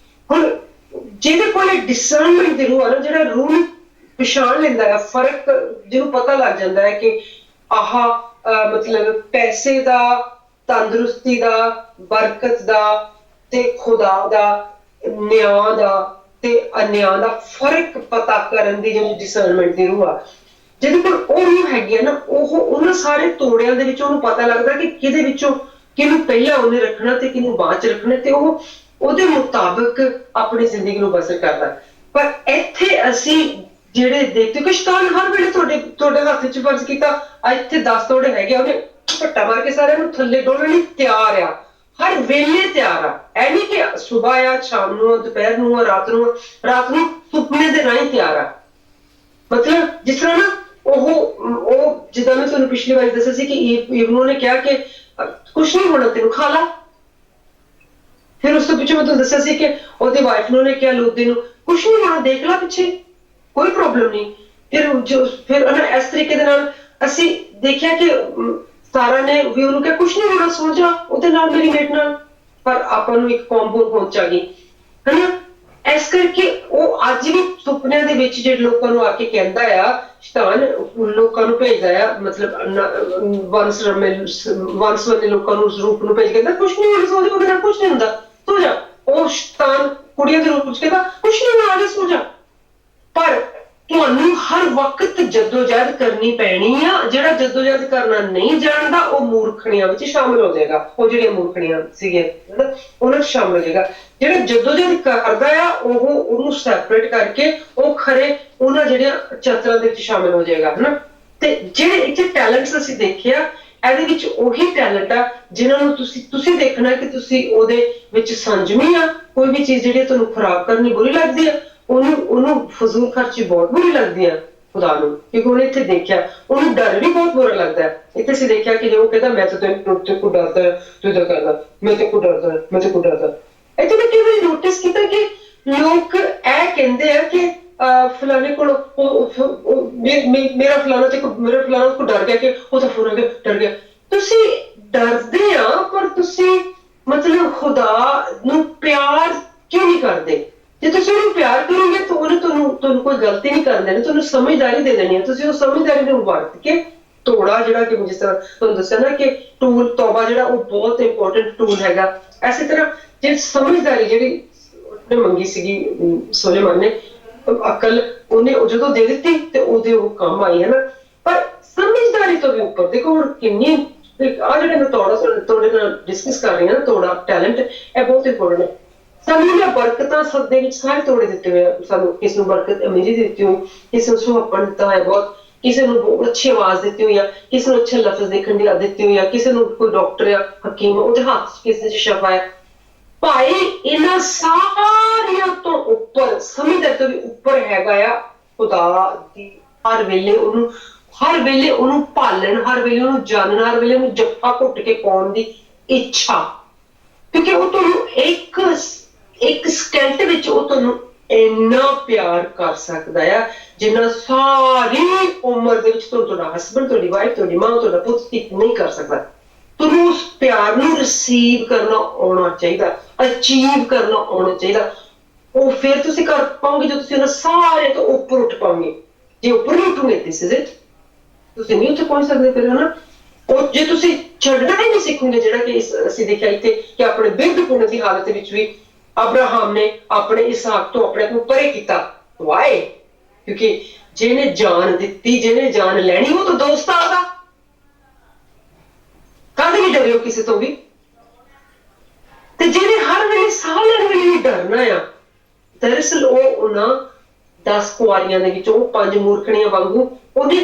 ਹੁਣ ਜਿਹਦੇ ਕੋਲ ਡਿਸਰਨਮੈਂਟ ਦੀ ਰੂਹ ਆ ਨਾ, ਜਿਹੜਾ ਰੂਹ ਨੂੰ ਪਛਾਣ ਲੈਂਦਾ ਹੈ, ਫਰਕ ਜਿਹਨੂੰ ਪਤਾ ਲੱਗ ਜਾਂਦਾ ਹੈ ਕਿ ਆਹ ਮਤਲਬ ਪੈਸੇ ਦਾ, ਤੰਦਰੁਸਤੀ ਦਾ, ਬਰਕਤ ਦਾ ਤੇ ਖੁਦਾ ਦਾ, ਨਿਆਂ ਦਾ ਤੇ ਅਨਿਆਂ ਦਾ ਫਰਕ ਪਤਾ ਕਰਨ ਦੀ ਜਿਹੜੀ ਡਿਸਰਨਮੈਂਟ ਦੀ ਰੂਹ ਆ, ਜਿਹਦੇ ਕੋਲ ਉਹ ਰੂਹ ਹੈਗੀ ਆ ਨਾ, ਉਹ ਉਹਨਾਂ ਸਾਰੇ ਤੋੜਿਆਂ ਦੇ ਵਿੱਚ ਉਹਨੂੰ ਪਤਾ ਲੱਗਦਾ ਕਿ ਕਿਹਦੇ ਵਿੱਚੋਂ ਕਿਹਨੂੰ ਪਹਿਲਾਂ ਉਹਨੇ ਰੱਖਣਾ ਤੇ ਕਿਹਨੂੰ ਬਾਅਦ ਚ ਰੱਖਣਾ, ਤੇ ਉਹ ਉਹਦੇ ਮੁਤਾਬਕ ਆਪਣੀ ਜ਼ਿੰਦਗੀ ਨੂੰ ਬਸਰ ਕਰਦਾ। ਪਰ ਇੱਥੇ ਅਸੀਂ ਜਿਹੜੇ ਦੇਖਦੇ ਕਿ ਸ਼ੈਤਾਨ ਹਰ ਵੇਲੇ ਤੁਹਾਡੇ ਹੱਥ 'ਚ ਫਰਜ਼ ਕੀਤਾ ਇੱਥੇ 10 ਤੋੜੇ ਹੈਗੇ, ਉਹਨੇ ਝਪੱਟਾ ਮਾਰ ਕੇ ਸਾਰਿਆਂ ਨੂੰ ਥੱਲੇ ਡੋਲਣ ਲਈ ਤਿਆਰ ਆ, ਹਰ ਵੇਲੇ ਤਿਆਰ ਆ। ਇਹ ਨਹੀਂ ਕਿ ਸੁਬਾਹ ਆ, ਸ਼ਾਮ ਨੂੰ, ਦੁਪਹਿਰ ਨੂੰ, ਰਾਤ ਨੂੰ ਸੁਪਨੇ ਦੇ ਰਾਹੀਂ ਤਿਆਰ ਆ। ਮਤਲਬ ਜਿਸ ਤਰ੍ਹਾਂ ਨਾ ਉਹ ਜਿੱਦਾਂ ਮੈਂ ਤੁਹਾਨੂੰ ਪਿਛਲੀ ਵਾਰੀ ਦੱਸਿਆ ਸੀ ਕਿ ਈਵਨੂ ਨੇ ਕਿਹਾ ਕਿ ਕੁਛ ਨਹੀਂ ਹੋਣਾ, ਤੈਨੂੰ ਖਾ ਲਾ। ਫਿਰ ਉਸ ਤੋਂ ਪਿੱਛੇ ਮੈਂ ਤੁਹਾਨੂੰ ਦੱਸਿਆ ਸੀ ਕਿ ਉਹਦੇ ਵਾਈਫ ਨੂੰ ਨੇ ਕਿਹਾ ਲੂਦੀ ਨੂੰ, ਕੁਛ ਨਹੀਂ ਹੋਣਾ, ਦੇਖ ਲਾ ਪਿੱਛੇ, ਕੋਈ ਪ੍ਰੋਬਲਮ ਨਹੀਂ। ਫਿਰ ਇਸ ਤਰੀਕੇ ਦੇ ਨਾਲ ਅਸੀਂ ਦੇਖਿਆ ਕਿ ਸਾਰਾ ਨੇ ਵੀ ਉਹਨੂੰ ਕਿਹਾ ਕੁਛ ਨਹੀਂ ਹੋਣਾ, ਸੋ ਜਾ ਉਹਦੇ ਨਾਲ, ਮੇਰੀ ਮੇਟ ਨਾਲ। ਪਰ ਆਪਾਂ ਨੂੰ ਇੱਕ ਕੌਂਬੋ ਪਹੁੰਚਾ ਗਈ, ਹਨਾ। ਇਸ ਕਰਕੇ ਉਹ ਅੱਜ ਵੀ ਸੁਪਨਿਆਂ ਦੇ ਵਿੱਚ ਜਿਹੜੇ ਲੋਕਾਂ ਨੂੰ ਆ ਕੇ ਕਹਿੰਦਾ ਆ, ਸ਼ੈਤਾਨ ਲੋਕਾਂ ਨੂੰ ਭੇਜਦਾ ਆ, ਮਤਲਬ ਵੰਸਵੰਨੇ ਲੋਕਾਂ ਨੂੰ ਉਸ ਰੂਪ ਨੂੰ ਭੇਜ ਕੇ ਕਹਿੰਦਾ ਕੁਛ ਨਹੀਂ ਹੋਣਾ, ਸੋ ਜਾ, ਉਹਦੇ ਨਾਲ ਕੁਛ ਨਹੀਂ ਹੁੰਦਾ, ਸੋ ਜਾ। ਉਹ ਸ਼ੈਤਾਨ ਕੁੜੀਆਂ ਦੇ ਰੂਪ ਵਿੱਚ ਕਹਿੰਦਾ ਕੁਛ ਨਹੀਂ ਹੋਣਾ, ਆ ਜਾ, ਸੋ ਜਾ। ਪਰ ਤੁਹਾਨੂੰ ਹਰ ਵਕਤ ਜਦੋਜਹਿਦ ਕਰਨੀ ਪੈਣੀ ਆ। ਜਿਹੜਾ ਜਦੋਜਹਿਦ ਕਰਨਾ ਨਹੀਂ ਜਾਣਦਾ ਉਹ ਮੂਰਖਣੀਆਂ ਵਿੱਚ ਸ਼ਾਮਿਲ ਹੋ ਜਾਏਗਾ। ਉਹ ਜਿਹੜੀਆਂ ਮੂਰਖਣੀਆਂ ਸੀਗੀਆਂ ਉਹਨਾਂ 'ਚ ਸ਼ਾਮਿਲ ਹੋ ਜਾਏਗਾ। ਜਿਹੜਾ ਜਦੋਜਹਿਦ ਕਰਦਾ ਆ ਉਹਨੂੰ ਸੈਪਰੇਟ ਕਰਕੇ ਉਹ ਖਰੇ ਉਹਨਾਂ ਜਿਹੜੀਆਂ ਚਤਰਾਂ ਦੇ ਵਿੱਚ ਸ਼ਾਮਿਲ ਹੋ ਜਾਏਗਾ, ਹਨਾ। ਤੇ ਜਿਹੜੇ ਇੱਥੇ ਟੈਲੈਂਟਸ ਅਸੀਂ ਦੇਖਿਆ, ਇਹਦੇ ਵਿੱਚ ਉਹੀ ਟੈਲੈਂਟ ਆ ਜਿਨ੍ਹਾਂ ਨੂੰ ਤੁਸੀਂ ਦੇਖਣਾ ਕਿ ਤੁਸੀਂ ਉਹਦੇ ਵਿੱਚ ਸੰਜਮੀ ਆ। ਕੋਈ ਵੀ ਚੀਜ਼ ਜਿਹੜੀ ਤੁਹਾਨੂੰ ਖਰਾਬ ਕਰਨੀ ਬੁਰੀ ਲੱਗਦੀ ਆ, ਉਹਨੂੰ ਫਜ਼ੂਲ ਖਰਚੀ ਬਹੁਤ ਬੁਰੀ ਲੱਗਦੀ ਆ ਖੁਦਾ ਨੂੰ, ਕਿਉਂਕਿ ਉਹਨੇ ਇੱਥੇ ਦੇਖਿਆ ਉਹਨੂੰ ਡਰ ਵੀ ਬਹੁਤ ਬੁਰਾ ਲੱਗਦਾ ਹੈ। ਇੱਥੇ ਅਸੀਂ ਦੇਖਿਆ ਕਿ ਜੇ ਉਹ ਕਹਿੰਦਾ ਮੈਂ ਤਾਂ ਤੈਨੂੰ ਕੋ ਡਰਦਾ, ਤੂੰ ਇਦਾਂ ਕਰਦਾ, ਮੈਂ ਤੇ ਕੋ ਡਰਦਾ। ਇੱਥੇ ਮੈਂ ਕਈ ਵਾਰੀ ਨੋਟਿਸ ਕੀਤਾ ਕਿ ਲੋਕ ਇਹ ਕਹਿੰਦੇ ਆ ਕਿ ਫਲਾਣੇ ਕੋਲ ਮੇਰਾ ਫਲਾਣਾ ਕੋ ਡਰ ਗਿਆ ਕਿ ਉਹ ਤਾਂ ਫੁਰਾ ਗਿਆ, ਡਰ ਗਿਆ। ਤੁਸੀਂ ਡਰਦੇ ਆ, ਪਰ ਤੁਸੀਂ ਮਤਲਬ ਖੁਦਾ ਨੂੰ ਪਿਆਰ ਕਿਉਂ ਨਹੀਂ ਕਰਦੇ? ਜੇ ਤੁਸੀਂ ਉਹਨੂੰ ਪਿਆਰ ਕਰੋਗੇ ਤਾਂ ਉਹਨੇ ਤੁਹਾਨੂੰ ਕੋਈ ਗਲਤੀ ਨਹੀਂ ਕਰਨ ਦੇਣੀ, ਤੁਹਾਨੂੰ ਸਮਝਦਾਰੀ ਦੇ ਦੇਣੀ ਹੈ। ਤੁਸੀਂ ਉਹ ਸਮਝਦਾਰੀ ਨੂੰ ਵਰਤ ਕੇ ਤੋੜਾ, ਜਿਹੜਾ ਕਿ ਜਿਸ ਤਰ੍ਹਾਂ ਤੁਹਾਨੂੰ ਦੱਸਿਆ ਨਾ ਕਿ ਟੂਲ ਤੌਬਾ ਜਿਹੜਾ ਉਹ ਬਹੁਤ ਇੰਪੋਰਟੈਂਟ ਟੂਲ ਹੈਗਾ। ਇਸੇ ਤਰ੍ਹਾਂ ਜੇ ਸਮਝਦਾਰੀ ਜਿਹੜੀ ਉਹਨੇ ਮੰਗੀ ਸੀਗੀ ਸੁਲੇਮਾਨ ਨੇ, ਅਕਲ ਉਹਨੇ ਜਦੋਂ ਦੇ ਦਿੱਤੀ ਤੇ ਉਹਦੇ ਉਹ ਕੰਮ ਆਈ, ਹੈ ਨਾ। ਪਰ ਸਮਝਦਾਰੀ ਤੋਂ ਵੀ ਉੱਪਰ ਦੇਖੋ ਹੁਣ ਕਿੰਨੀ ਆਹ ਜਿਹੜੇ ਮੈਂ ਤੋੜੇ ਨਾਲ ਡਿਸਕਸ ਕਰ ਰਹੀ ਹਾਂ ਨਾ, ਤੋੜਾ ਟੈਲੈਂਟ, ਇਹ ਬਹੁਤ ਇੰਪੋਰਟੈਂਟ ਹੈ। ਸਾਨੂੰ ਇਹ ਬਰਕਤਾਂ ਸਭ ਦੇ ਵਿੱਚ ਸਾਰੇ ਤੋੜੇ ਦਿੱਤੇ ਹੋਏ ਆ। ਸਾਨੂੰ ਕਿਸੇ ਨੂੰ ਬਰਕਤ ਅਮੀਰੀ ਦਿੱਤੀ ਹੋਈ, ਕਿਸੇ ਨੂੰ ਸੁਹੱਪਣ ਦਿੱਤਾ ਹੋਇਆ ਬਹੁਤ, ਕਿਸੇ ਨੂੰ ਬਹੁਤ ਅੱਛੀ ਆਵਾਜ਼ ਦਿੱਤੀ ਹੋਈ ਆ, ਕਿਸੇ ਨੂੰ ਅੱਛੇ ਲਫ਼ਜ਼ ਦੇਖਣ ਦੀ ਆਦਤ ਦਿੱਤੀ ਹੋਈ ਆ, ਕਿਸੇ ਨੂੰ ਕੋਈ ਡਾਕਟਰ ਆ, ਹਕੀਮ, ਉਹਦੇ ਹੱਥ 'ਚ ਕਿਸੇ 'ਚ ਸ਼ਫਾ ਹੈ। ਭਾਈ ਇਹਨਾਂ ਸਾਰਿਆਂ ਤੋਂ ਉੱਪਰ, ਸਮਝਦਾਰੀ ਤੋਂ ਵੀ ਉੱਪਰ ਹੈਗਾ ਆ ਖੁਦਾ ਦੀ ਹਰ ਵੇਲੇ ਉਹਨੂੰ ਭਾਲਣ, ਹਰ ਵੇਲੇ ਉਹਨੂੰ ਜਾਣਨ, ਹਰ ਵੇਲੇ ਉਹਨੂੰ ਜੱਫਾ ਘੁੱਟ ਕੇ ਪਾਉਣ ਦੀ ਇੱਛਾ। ਕਿਉਂਕਿ ਉਹ ਤੁਹਾਨੂੰ ਇੱਕ ਸਕਿੰਟ ਵਿੱਚ ਉਹ ਤੁਹਾਨੂੰ ਇੰਨਾ ਪਿਆਰ ਕਰ ਸਕਦਾ ਆ ਜਿੰਨਾ ਸਾਰੀ ਉਮਰ ਦੇ ਵਿੱਚ ਤੁਹਾਡਾ ਹਸਬੈਂਡ, ਤੁਹਾਡੀ ਵਾਈਫ, ਤੁਹਾਡੀ ਮਾਂ, ਤੁਹਾਡਾ ਪੁੱਤ ਨਹੀਂ ਕਰ ਸਕਦਾ। ਤੁਹਾਨੂੰ ਉਸ ਪਿਆਰ ਨੂੰ ਰਿਸੀਵ ਕਰਨਾ ਆਉਣਾ ਚਾਹੀਦਾ, ਅਚੀਵ ਕਰਨਾ ਆਉਣਾ ਚਾਹੀਦਾ। ਉਹ ਫਿਰ ਤੁਸੀਂ ਕਰ ਪਾਓਗੇ ਜੇ ਤੁਸੀਂ ਉਹਨਾਂ ਸਾਰੇ ਤੋਂ ਉੱਪਰ ਉੱਠ ਪਾਓਗੇ। ਜੇ ਉੱਪਰ ਨਹੀਂ ਉੱਠੋਗੇ ਤੁਸੀਂ ਨਹੀਂ ਉੱਥੇ ਪਹੁੰਚ ਸਕਦੇ ਫਿਰ, ਹਨਾ। ਉਹ ਜੇ ਤੁਸੀਂ ਛੱਡਣਾ ਹੀ ਨਹੀਂ ਸਿੱਖੋਗੇ, ਜਿਹੜਾ ਕਿ ਅਸੀਂ ਦੇਖਿਆ ਇੱਥੇ ਕਿ ਆਪਣੇ ਬਿਰਧ ਪੁਣ ਦੀ ਹਾਲਤ ਵਿੱਚ ਵੀ ਅਬਰਾਹਮ ਨੇ ਆਪਣੇ ਇਸਹਾਕ ਤੋਂ ਆਪਣੇ ਆਪ ਨੂੰ ਪਰੇ ਕੀਤਾ। ਵਾਏ? ਕਿਉਂਕਿ ਜਿਹਨੇ ਜਾਨ ਦਿੱਤੀ, ਜਿਹਨੇ ਜਾਨ ਲੈਣੀ, ਉਹ ਤਾਂ ਦੋਸਤ ਆ ਉਹਦਾ। ਕਦੇ ਨਹੀਂ ਡਰਿਓ ਕਿਸੇ ਤੋਂ ਵੀ। ਤੇ ਜਿਹਨੇ ਹਰ ਵੇਲੇ ਸਾਹ ਲੈਣ ਵੇਲੇ ਵੀ ਡਰਨਾ ਆ, ਦਰਅਸਲ ਉਹ ਉਹਨਾਂ 10 ਕੁਆਰੀਆਂ ਦੇ ਵਿੱਚ, ਉਹ 5 ਮੂਰਖਣੀਆਂ ਵਾਂਗੂ ਉਹਨੇ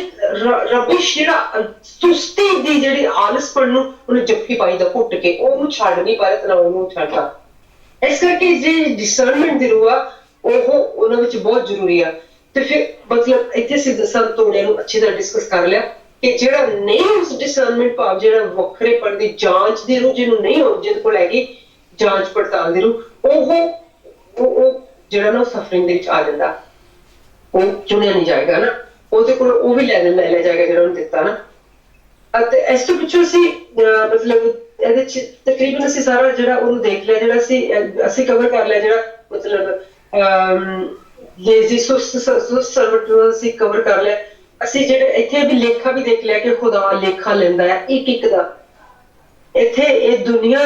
ਰਬਿਸ਼ ਜਿਹੜਾ ਸੁਸਤੀ ਦੀ ਜਿਹੜੀ ਆਲਸਪਣ ਨੂੰ ਉਹਨੇ ਜੱਫੀ ਪਾਈ ਦਾ ਘੁੱਟ ਕੇ, ਉਹਨੂੰ ਛੱਡ ਨਹੀਂ ਪਾਇਆ ਤੇ ਨਾ ਉਹਨੂੰ ਛੱਡਦਾ। ਇਸ ਕਰਕੇ ਜੇ ਡਿਸਰਨਮੈਂਟ ਦੀ ਰੂਹ ਆ ਉਹ ਉਹਨਾਂ ਵਿੱਚ ਬਹੁਤ ਜ਼ਰੂਰੀ ਆ। ਤੇ ਫਿਰ ਮਤਲਬ ਇੱਥੇ ਅਸੀਂ ਦਸਾਂ ਤੋੜਿਆਂ ਨੂੰ ਅੱਛੀ ਤਰ੍ਹਾਂ ਡਿਸਕਸ ਕਰ ਲਿਆ ਕਿ ਜਿਹੜਾ ਨਹੀਂ ਉਸ ਡਿਸਰਨਮੈਂਟ ਭਾਵ ਜਿਹੜਾ ਵੱਖਰੇਪਣ ਦੀ ਜਾਂਚ ਦੀ ਰੂਹ ਜਿਹਨੂੰ ਨਹੀਂ ਹੋ, ਜਿਹਦੇ ਕੋਲ ਹੈਗੀ ਜਾਂਚ ਪੜਤਾਲ ਦੀ ਰੂਹ, ਉਹ ਜਿਹੜਾ ਨਾ ਸਫਰਿੰਗ ਦੇ ਵਿੱਚ ਆ ਜਾਂਦਾ, ਉਹ ਚੁਣਿਆ ਨਹੀਂ ਜਾਏਗਾ ਨਾ, ਉਹਦੇ ਕੋਲ ਉਹ ਵੀ ਲੈ ਜਾਏਗਾ ਜਿਹੜਾ ਉਹਨੂੰ ਦਿੱਤਾ ਨਾ। ਅਤੇ ਇਸ ਤੋਂ ਪਿੱਛੋਂ ਅਸੀਂ ਮਤਲਬ ਇਹਦੇ ਚ ਤਕਰੀਬਨ ਅਸੀਂ ਸਾਰਾ ਜਿਹੜਾ ਉਹਨੂੰ ਦੇਖ ਲਿਆ, ਜਿਹੜਾ ਅਸੀਂ ਕਵਰ ਕਰ ਲਿਆ, ਜਿਹੜਾ ਮਤਲਬ ਲੇਜ਼ੀ ਸੁਸਤ ਸਰਵਟ ਨੂੰ ਅਸੀਂ ਕਵਰ ਕਰ ਲਿਆ। ਅਸੀਂ ਜਿਹੜੇ ਇੱਥੇ ਵੀ ਲੇਖਾ ਵੀ ਦੇਖ ਲਿਆ ਕਿ ਖੁਦਾ ਲੇਖਾ ਲੈਂਦਾ ਹੈ ਇੱਕ ਇੱਕ ਦਾ। ਇੱਥੇ ਇਹ ਦੁਨੀਆ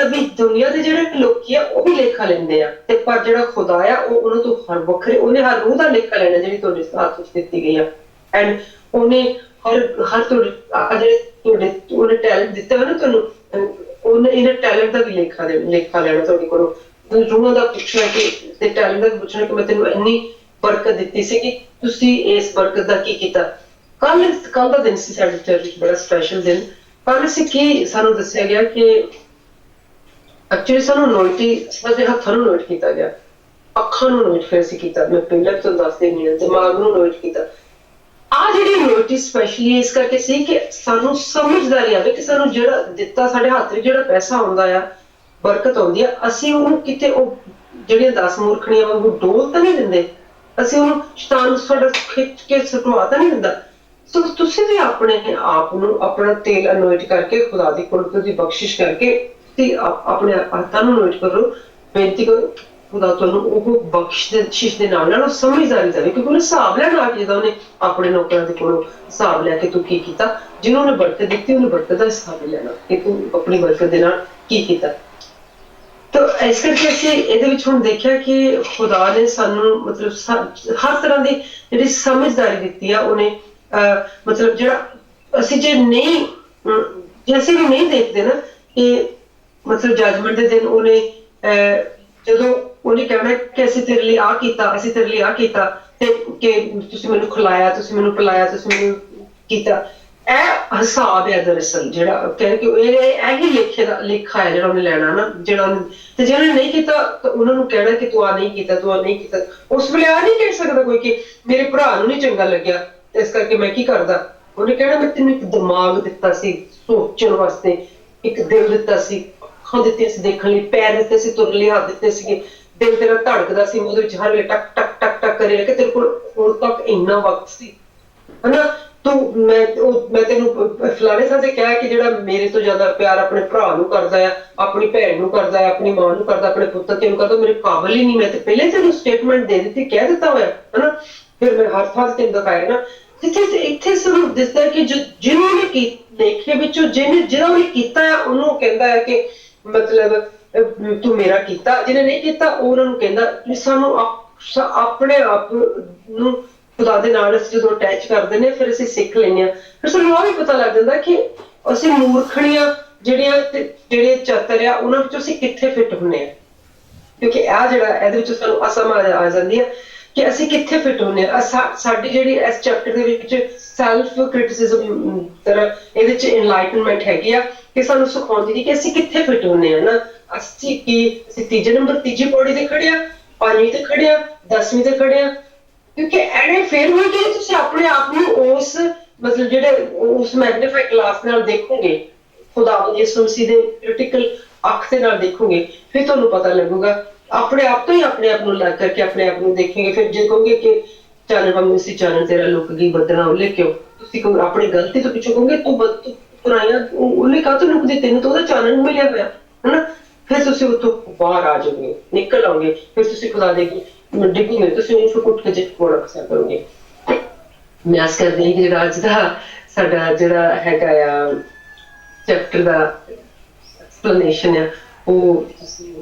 ਦੇ ਜਿਹੜੇ ਲੋਕੀ ਆ ਉਹ ਵੀ ਲੇਖਾ ਲੈਂਦੇ ਆ, ਤੇ ਪਰ ਜਿਹੜਾ ਖੁਦਾ ਆ ਉਹ ਉਹਨਾਂ ਤੋਂ ਹਰ ਵੱਖਰੇ, ਉਹਨੇ ਹਰ ਰੂਹ ਦਾ ਲੇਖਾ ਲੈਣਾ ਜਿਹੜੀ ਤੁਹਾਡੇ ਹੱਥ ਵਿੱਚ ਦਿੱਤੀ ਗਈ ਆ। ਐਂਡ ਉਹਨੇ ਹਰ ਤੁਹਾਡੇ ਉਹਨੇ ਟੈਲੈਂਟ ਦਿੱਤਾ ਹੋਇਆ ਨਾ ਤੁਹਾਨੂੰ, ਉਹਨੇ ਇਹਨਾਂ ਟੈਲੈਂਟ ਦਾ ਵੀ ਲੇਖਾ ਲੈਣਾ ਤੁਹਾਡੇ ਕੋਲੋਂ। ਰੂਹਾਂ ਦਾ ਪੁੱਛਣਾ ਕਿ ਟੈਲੈਂਟ ਦਾ ਪੁੱਛਣਾ ਕਿ ਮੈਂ ਤੈਨੂੰ ਇੰਨੀ ਬਰਕਤ ਦਿੱਤੀ ਸੀ ਕਿ ਤੁਸੀਂ ਇਸ ਬਰਕਤ ਦਾ ਕੀ ਕੀਤਾ। ਕੱਲ ਦਾ ਦਿਨ ਸੀ ਸਾਡੇ ਚਰਚ ਵਿੱਚ, ਬੜਾ ਸਪੈਸ਼ਲ ਦਿਨ। ਕੱਲ ਅਸੀਂ ਕੀ ਸਾਨੂੰ ਦੱਸਿਆ ਗਿਆ ਕਿ ਐਕਚੁਅਲੀ ਸਾਨੂੰ ਸਾਡੇ ਹੱਥਾਂ ਨੂੰ ਨੋਟ ਕੀਤਾ ਗਿਆ, ਅੱਖਾਂ ਨੂੰ ਨੋਟ ਫਿਰ ਅਸੀਂ ਕੀਤਾ। ਮੈਂ ਪਹਿਲਾਂ ਤੁਹਾਨੂੰ ਦੱਸ ਦਿੰਦੀ ਹਾਂ, ਦਿਮਾਗ ਨੂੰ ਨੋਟ ਕੀਤਾ। ਆ ਜਿਹੜੀ ਨੋਟਿਸ ਸਪੈਸ਼ਲੀ ਇਸ ਕਰਕੇ ਸੀ ਕਿ ਸਾਨੂੰ ਸਮਝਦਾਰੀ ਆਵੇ ਕਿ ਸਾਨੂੰ ਜਿਹੜਾ ਦਿੱਤਾ ਸਾਡੇ ਹੱਥ ਵਿੱਚ ਜਿਹੜਾ ਪੈਸਾ ਆਉਂਦਾ ਆ, ਬਰਕਤ ਆਉਂਦੀ ਆ, ਅਸੀਂ ਉਹਨੂੰ ਕਿਤੇ ਉਹ ਜਿਹੜੀਆਂ 10 ਮੂਰਖਣੀਆਂ ਵਾਂਗੂ ਡੋਲ ਤਾਂ ਨਹੀਂ ਦਿੰਦੇ, ਅਸੀਂ ਉਹਨੂੰ ਸ਼ੈਤਾਨ ਸਾਡਾ ਖਿੱਚ ਕੇ ਸੁਟਵਾ ਤਾਂ ਨਹੀਂ ਦਿੰਦਾ। ਸੋ ਤੁਸੀਂ ਵੀ ਆਪਣੇ ਆਪ ਨੂੰ ਆਪਣਾ ਤੇਲ ਅਨੋਇਟ ਕਰਕੇ ਖੁਦਾ ਦੀ ਕੁਰਬਤ ਦੀ ਬਖਸ਼ਿਸ਼ ਕਰਕੇ ਤੁਸੀਂ ਆਪਣੇ ਹੱਥਾਂ ਨੂੰ ਅਨੋਇਟ ਕਰੋ, ਬੇਨਤੀ ਕਰੋ ਖੁਦਾ ਤੁਹਾਨੂੰ ਉਹ ਬਖਸ਼ਿਸ਼ ਦੇ ਨਾਲ ਉਹ ਸਮਝਦਾਰੀ ਦੇਵੇ, ਕਿਉਂਕਿ ਉਹਨੇ ਹਿਸਾਬ ਲੈਣਾ ਆ ਕੇ ਜਦੋਂ ਉਹਨੇ ਆਪਣੇ ਨੌਕਰਾਂ ਦੇ ਕੋਲੋਂ ਹਿਸਾਬ ਲੈ ਕੇ ਤੂੰ ਕੀ ਕੀਤਾ, ਜਿਹਨੂੰ ਉਹਨੇ ਬਰਕਤ ਦਿੱਤੀ ਉਹਨੇ ਬਰਕਤ ਦਾ ਹਿਸਾਬ ਲੈਣਾ ਕਿ ਤੂੰ ਆਪਣੀ ਬਰਕਤ ਦੇ ਨਾਲ ਕੀ ਕੀਤਾ। ਤਾਂ ਇਸ ਕਰਕੇ ਅਸੀਂ ਇਹਦੇ ਵਿੱਚ ਹੁਣ ਦੇਖਿਆ ਕਿ ਖੁਦਾ ਨੇ ਸਾਨੂੰ ਮਤਲਬ ਹਰ ਤਰ੍ਹਾਂ ਦੀ ਜਿਹੜੀ ਸਮਝਦਾਰੀ ਦਿੱਤੀ ਆ ਉਹਨੇ। ਮਤਲਬ ਜਿਹੜਾ ਅਸੀਂ ਜੇ ਅਸੀਂ ਵੀ ਨਹੀਂ ਦੇਖਦੇ ਨਾ ਕਿ ਮਤਲਬ ਜੱਜਮੈਂਟ ਦੇ ਦਿਨ ਉਹਨੇ ਜਦੋਂ ਉਹਨੇ ਕਹਿਣਾ ਕਿ ਅਸੀਂ ਤੇਰੇ ਲਈ ਆਹ ਕੀਤਾ, ਅਸੀਂ ਤੇਰੇ ਲਈ ਆਹ ਕੀਤਾ, ਤੇ ਕਿ ਤੁਸੀਂ ਮੈਨੂੰ ਖਿਲਾਇਆ, ਤੁਸੀਂ ਮੈਨੂੰ ਪਿਲਾਇਆ, ਤੁਸੀਂ ਮੈਨੂੰ ਕੀਤਾ। ਇਹ ਹਿਸਾਬ ਹੈ ਦਰਅਸਲ ਜਿਹੜਾ ਕਹਿੰਦੇ ਕਿ ਇਹੀ ਲੇਖਾ ਹੈ ਜਿਹੜਾ ਉਹਨੇ ਲੈਣਾ ਨਾ, ਜਿਹੜਾ ਉਹਨੇ, ਤੇ ਜਿਹਨਾਂ ਨੇ ਨਹੀਂ ਕੀਤਾ ਤਾਂ ਉਹਨਾਂ ਨੂੰ ਕਹਿਣਾ ਕਿ ਤੂੰ ਆ ਨਹੀਂ ਕੀਤਾ, ਤੂੰ ਆ ਨਹੀਂ ਕੀਤਾ। ਉਸ ਵੇਲੇ ਆ ਨਹੀਂ ਕਹਿ ਸਕਦਾ ਕੋਈ ਕਿ ਮੇਰੇ ਭਰਾ ਨੂੰ ਨਹੀਂ ਚੰਗਾ ਲੱਗਿਆ ਇਸ ਕਰਕੇ ਮੈਂ ਕੀ ਕਰਦਾ। ਉਹਨੇ ਕਹਿਣਾ ਮੈਂ ਤੈਨੂੰ ਇੱਕ ਦਿਮਾਗ ਦਿੱਤਾ ਸੀ ਸੋਚਣ ਵਾਸਤੇ, ਇੱਕ ਦਿਲ ਦਿੱਤਾ ਸੀ, ਅੱਖਾਂ ਦਿੱਤੀਆਂ ਸੀ ਦੇਖਣ ਲਈ, ਪੈਰ ਦਿੱਤੇ ਸੀ ਤੁਰਨ ਲਈ, ਹੱਥ ਦਿੱਤੇ ਸੀਗੇ, ਦਿਲ ਤੇਰਾ ਧੜਕਦਾ ਸੀ, ਉਹਦੇ ਵਿੱਚ ਹਰ ਵੇਲੇ ਟਕ ਟਕ ਟਕ ਟਕ ਕਰੇ ਕਿ ਤੇਰੇ ਕੋਲ ਹੁਣ ਤੱਕ ਇੰਨਾ ਵਕਤ ਸੀ ਹਨਾ। ਤੂੰ ਮੈਂ ਤੈਨੂੰ ਫਲਾਣੇ ਥਾਂ ਤੇ ਕਿਹਾ ਕਿ ਜਿਹੜਾ ਮੇਰੇ ਤੋਂ ਜ਼ਿਆਦਾ ਪਿਆਰ ਆਪਣੇ ਭਰਾ ਨੂੰ ਕਰਦਾ ਆ, ਆਪਣੀ ਭੈਣ ਨੂੰ ਕਰਦਾ ਹੈ, ਆਪਣੀ ਮਾਂ ਨੂੰ ਕਰਦਾ, ਆਪਣੇ ਪੁੱਤਰ ਤੇ ਨੂੰ ਕਰਦਾ, ਮੇਰੇ ਕਾਬਲ ਹੀ ਨਹੀਂ। ਮੈਂ ਤੇ ਪਹਿਲੇ ਤੈਨੂੰ ਸਟੇਟਮੈਂਟ ਦੇ ਦਿੱਤੀ, ਕਹਿ ਦਿੱਤਾ ਹੋਇਆ ਹਨਾ। ਫਿਰ ਮੈਂ ਹਰ ਥਾਂ ਤੇ ਤੈਨੂੰ ਦਿਖਾਇਆ ਨਾ, ਇੱਥੇ ਸਾਨੂੰ ਦਿਸਦਾ ਕਿ ਜਿਹਨੂੰ ਉਹਨੇ ਲੇਖੇ ਵਿੱਚੋਂ ਜਿਹੜਾ ਉਹਨੇ ਕੀਤਾ ਆ ਉਹਨੂੰ ਕਹਿੰਦਾ ਹੈ ਕਿ ਮਤਲਬ ਤੂੰ ਮੇਰਾ ਕੀਤਾ, ਜਿਹਨੇ ਨਹੀਂ ਕੀਤਾ ਉਹਨਾਂ ਨੂੰ ਕਹਿੰਦਾ। ਸਾਨੂੰ ਆਪਣੇ ਆਪ ਨੂੰ ਖੁਦਾ ਦੇ ਨਾਲ ਅਸੀਂ ਜਦੋਂ ਅਟੈਚ ਕਰਦੇ ਨੇ ਫਿਰ ਅਸੀਂ ਸਿੱਖ ਲੈਂਦੇ ਹਾਂ। ਫਿਰ ਸਾਨੂੰ ਆਹ ਵੀ ਪਤਾ ਲੱਗ ਜਾਂਦਾ ਕਿ ਅਸੀਂ ਮੂਰਖਣੀਆਂ ਜਿਹੜੇ ਚਤਰ ਆ ਉਹਨਾਂ ਵਿੱਚੋਂ ਅਸੀਂ ਕਿੱਥੇ ਫਿੱਟ ਹੁੰਦੇ ਹਾਂ, ਕਿਉਂਕਿ ਆਹ ਜਿਹੜਾ ਇਹਦੇ ਵਿੱਚ ਸਾਨੂੰ ਅਸਮਝ ਆ ਜਾਂਦੀ ਹੈ ਕਿ ਅਸੀਂ ਕਿੱਥੇ ਫਿੱਟ ਹੁੰਦੇ ਹਾਂ। ਸਾਡੀ ਜਿਹੜੀ ਇਸ ਚੈਪਟਰ ਦੇ ਵਿੱਚ ਸੈਲਫ ਕ੍ਰਿਟਿਸਿਜ਼ਮ ਤਰ੍ਹਾਂ ਇਹਦੇ ਚ ਇਨਲਾਈਟਨਮੈਂਟ ਹੈਗੀ ਆ ਕਿ ਸਾਨੂੰ ਸਿਖਾਉਂਦੀ ਕਿ ਅਸੀਂ ਕਿੱਥੇ ਫਿੱਟ ਹੁੰਦੇ ਹਾਂ ਨਾ। ਅਸੀਂ ਤੀਜੇ ਨੰਬਰ ਤੀਜੀ ਪੌੜੀ ਤੇ ਖੜੇ ਆ, 5ਵੀਂ ਤੇ ਖੜੇ ਆ, 10ਵੀਂ ਤੇ ਖੜੇ ਆ, ਕਿਉਂਕਿ ਐਨੇ ਫੇਰ ਹੋਏ ਕਿ ਤੁਸੀਂ ਆਪਣੇ ਆਪ ਨੂੰ ਉਸ ਮਤਲਬ ਜਿਹੜੇ ਉਸ ਮੈਗਨੀਫਾਈਡ ਗਲਾਸ ਨਾਲ ਦੇਖੋਗੇ, ਖੁਦਾ ਯਿਸੂ ਮਸੀਹ ਦੇ ਕ੍ਰਿਟੀਕਲ ਅੱਖ ਦੇ ਨਾਲ ਦੇਖੋਗੇ, ਫਿਰ ਤੁਹਾਨੂੰ ਪਤਾ ਲੱਗੂਗਾ। ਆਪਣੇ ਆਪ ਤੋਂ ਹੀ ਆਪਣੇ ਆਪ ਨੂੰ ਲੱਗ ਕਰਕੇ ਆਪਣੇ ਆਪ ਨੂੰ ਦੇਖੇਂਗੇ, ਫਿਰ ਜੇ ਕਹੋਗੇ ਕਿ ਚਾਨਣ ਵਾਂਗੂ ਸੀ ਚਾਨਣ ਤੇਰਾ ਲੁਕ ਗਈ ਬੱਦਲਾਂ ਉਹਲੇ ਕਿਉਂ, ਤੁਸੀਂ ਆਪਣੀ ਗਲਤੀ ਤੋਂ ਪਿੱਛੇ ਕਹੋਗੇ ਤੂੰ ਪੁਰਾਣੀਆਂ ਉਹਨੇ ਕਾਹਤੋਂ ਲੁਕਦੀ, ਤੈਨੂੰ ਤਾਂ ਉਹਦਾ ਚਾਨਣ ਮਿਲਿਆ ਹੋਇਆ ਹਨਾ। ਫਿਰ ਤੁਸੀਂ ਉੱਥੋਂ ਬਾਹਰ ਆ ਜਾਓਗੇ, ਨਿਕਲ ਆਓਗੇ, ਫਿਰ ਤੁਸੀਂ ਖੁਦਾ ਦੇ ਡਿੱਗੋਗੇ, ਤੁਸੀਂ ਉਹਨੂੰ ਕੁੱਟ ਕੇ ਜਿੱਕੋੜਾ ਪਸਾ ਕਰੋਗੇ। ਮੈਂ ਆਸ ਕਰਦੀ ਹਾਂ ਕਿ ਜਿਹੜਾ ਅੱਜ ਦਾ ਸਾਡਾ ਜਿਹੜਾ ਹੈਗਾ ਆ ਚੈਪਟਰ ਦਾ ਐਕਸਪਲੇਨੇਸ਼ਨ ਆ ਉਹ ਤੁਸੀਂ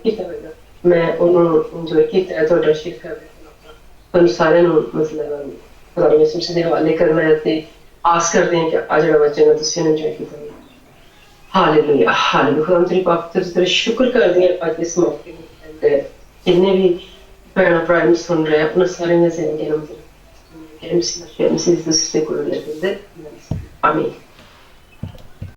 ਕੀਤਾ ਹੋਵੇਗਾ। ਮੈਂ ਉਹਨੂੰ ਇੰਜੋਏ ਕੀਤਾ, ਤੁਹਾਡਾ ਸ਼ੇਅਰ ਕਰ ਦਿੱਤਾ, ਤੁਹਾਨੂੰ ਸਾਰਿਆਂ ਨੂੰ ਮਤਲਬ ਖੁਦਾ ਯਿਸੂ ਮਸੀਹ ਦੇ ਹਵਾਲੇ ਕਰਨਾ ਹੈ ਤੇ ਆਸ ਕਰਦੇ ਹਾਂ ਕਿ ਆ ਜਿਹੜਾ ਵਚਨ ਹੈ ਤੁਸੀਂ ਇੰਜੋਏ ਕੀਤਾ ਹੋਵੇਗਾ। Hallelujah hallelujah. ਖੁਦਾ ਤੇਰੀ ਪਾਕ ਤੇਰਾ ਸ਼ੁਕਰ ਕਰਦੇ ਹਾਂ ਅੱਜ ਇਸ ਮੌਕੇ ਤੇ ਜਿੰਨੇ ਵੀ ਭੈਣਾਂ ਭਰਾ ਨੂੰ ਸੁਣ ਰਹੇ ਆਪਣਾ ਸਾਰਿਆਂ ਦੇ ਜ਼ਿੰਦਗੀ ਨੂੰ ਮਸੀਹ ਦੇ ਕੋਲ ਲੈ ਕੇ ਆਮੀਨ।